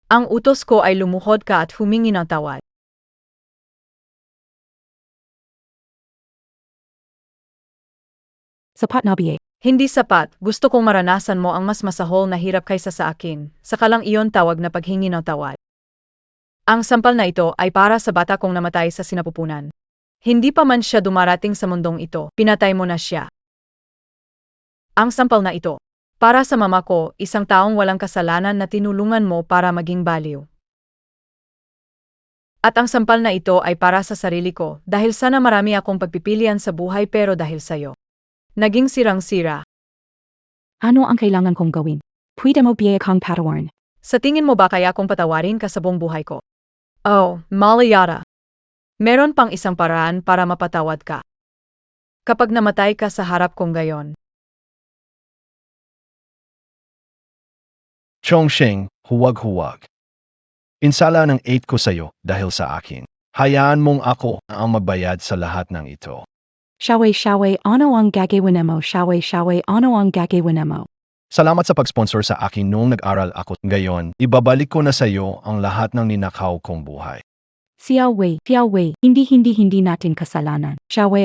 Ang utos ko ay lumuhod ka at humingi ng tawad. Sapat na biye. Hindi sapat, gusto kong maranasan mo ang mas masahol na hirap kaysa sa akin, saka lang iyon tawag na paghingi ng tawad. Ang sampal na ito ay para sa bata kong namatay sa sinapupunan. Hindi pa man siya dumarating sa mundong ito, pinatay mo na siya. Ang sampal na ito, para sa mama ko, isang taong walang kasalanan na tinulungan mo para maging baliw. At ang sampal na ito ay para sa sarili ko, dahil sana marami akong pagpipilian sa buhay pero dahil sa'yo. Naging sirang-sira. Ano ang kailangan kong gawin? Pwede mo biye kang patawan. Sa tingin mo ba kaya kong patawarin ka sa buong buhay ko? Oh, Malayara. Meron pang isang paraan para mapatawad ka. Kapag namatay ka sa harap kong gayon. Chongsheng, huwag-huwag. Insala ng 8 ko sa'yo dahil sa akin. Hayaan mong ako ang magbayad sa lahat ng ito. Shawe, ano ang gagawin mo? Shawe, ano ang gagawin mo? Salamat sa pag-sponsor sa akin noong nag-aral ako. Ngayon, ibabalik ko na sa iyo ang lahat ng ninakaw kong buhay. Xiaowei, hindi natin kasalanan. Shawe.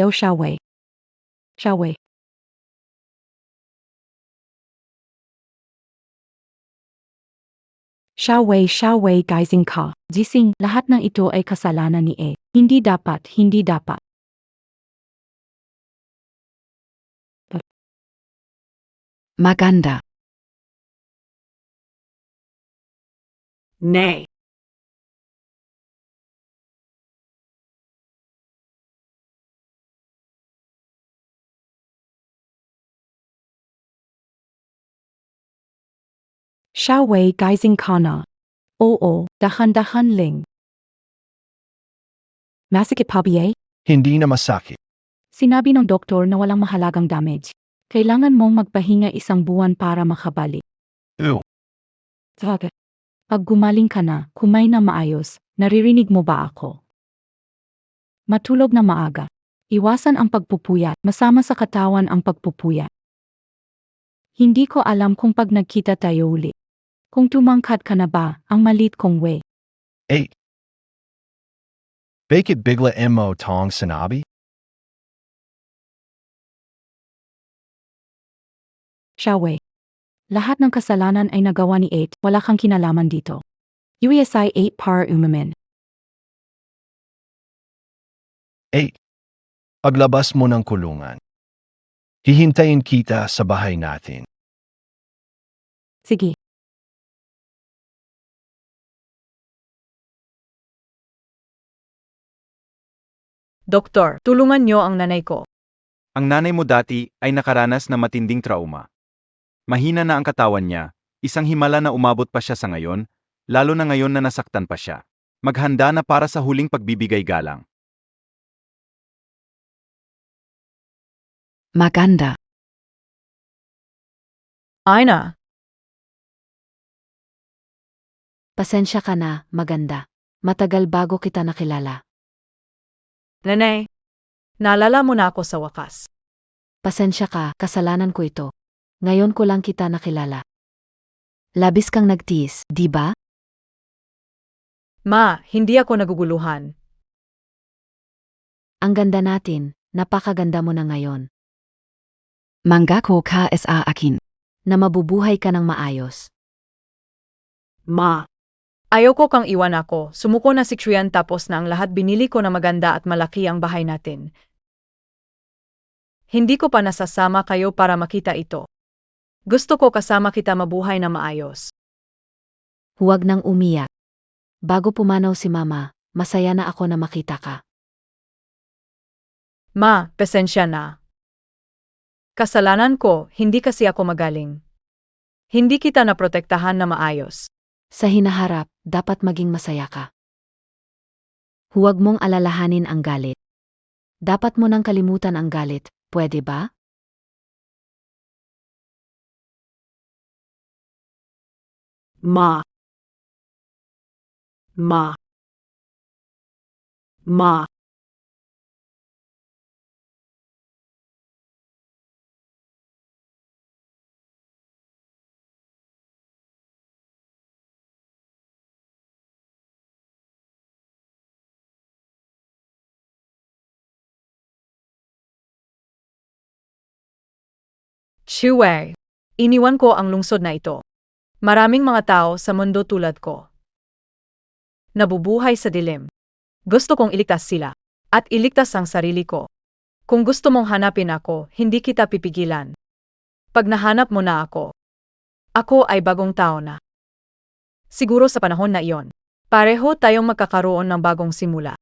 Shawe, guysing ka. Gising, lahat ng ito ay kasalanan ni E. Hindi dapat. Maganda. Nay. Shawe, guysing ka na. Oo, dahan-dahan ling. Masakit pa biye? Hindi na masakit. Sinabi ng doktor na walang mahalagang damage. Kailangan mong magpahinga 1 buwan para makabalik. Ew. Saga. Pag gumaling ka na, kumain na maayos, naririnig mo ba ako? Matulog na maaga. Iwasan ang pagpupuyat, masama sa katawan ang pagpupuyat. Hindi ko alam kung pag nagkita tayo uli. Kung tumangkad ka na ba, ang malit kong way. Bakit bigla mo tong sinabi? Shawe. Lahat ng kasalanan ay nagawa ni 8, wala kang kinalaman dito. USI 8 par umamin. Paglabas mo ng kulungan. Hihintayin kita sa bahay natin. Sige. Doktor, tulungan niyo ang nanay ko. Ang nanay mo dati ay nakaranas na matinding trauma. Mahina na ang katawan niya, isang himala na umabot pa siya sa ngayon, lalo na ngayon na nasaktan pa siya. Maghanda na para sa huling pagbibigay galang. Maganda. Aina. Pasensya ka na, maganda. Matagal bago kita nakilala. Nanay. Naalala mo na ako sa wakas. Pasensya ka, kasalanan ko ito. Ngayon ko lang kita nakilala. Labis kang nagtiis, di ba? Ma, hindi ako naguguluhan. Ang ganda natin, napakaganda mo na ngayon. Mangga ko ka sa akin. Na mabubuhay ka ng maayos. Ma. Ayoko kang iwan ako, sumuko na si Trian tapos na ang lahat binili ko na maganda at malaki ang bahay natin. Hindi ko pa nasasama kayo para makita ito. Gusto ko kasama kita mabuhay na maayos. Huwag nang umiyak. Bago pumanaw si Mama, masaya na ako na makita ka. Ma, pasensya na. Kasalanan ko, hindi kasi ako magaling. Hindi kita naprotektahan na maayos. Sa hinaharap, dapat maging masaya ka. Huwag mong alalahanin ang galit. Dapat mo nang kalimutan ang galit, pwede ba? Ma. Ma. Ma. Chiwe, iniwan ko ang lungsod na ito. Maraming mga tao sa mundo tulad ko. Nabubuhay sa dilim. Gusto kong iligtas sila. At iligtas ang sarili ko. Kung gusto mong hanapin ako, hindi kita pipigilan. Pag nahanap mo na ako ay bagong tao na. Siguro sa panahon na iyon, pareho tayong magkakaroon ng bagong simula.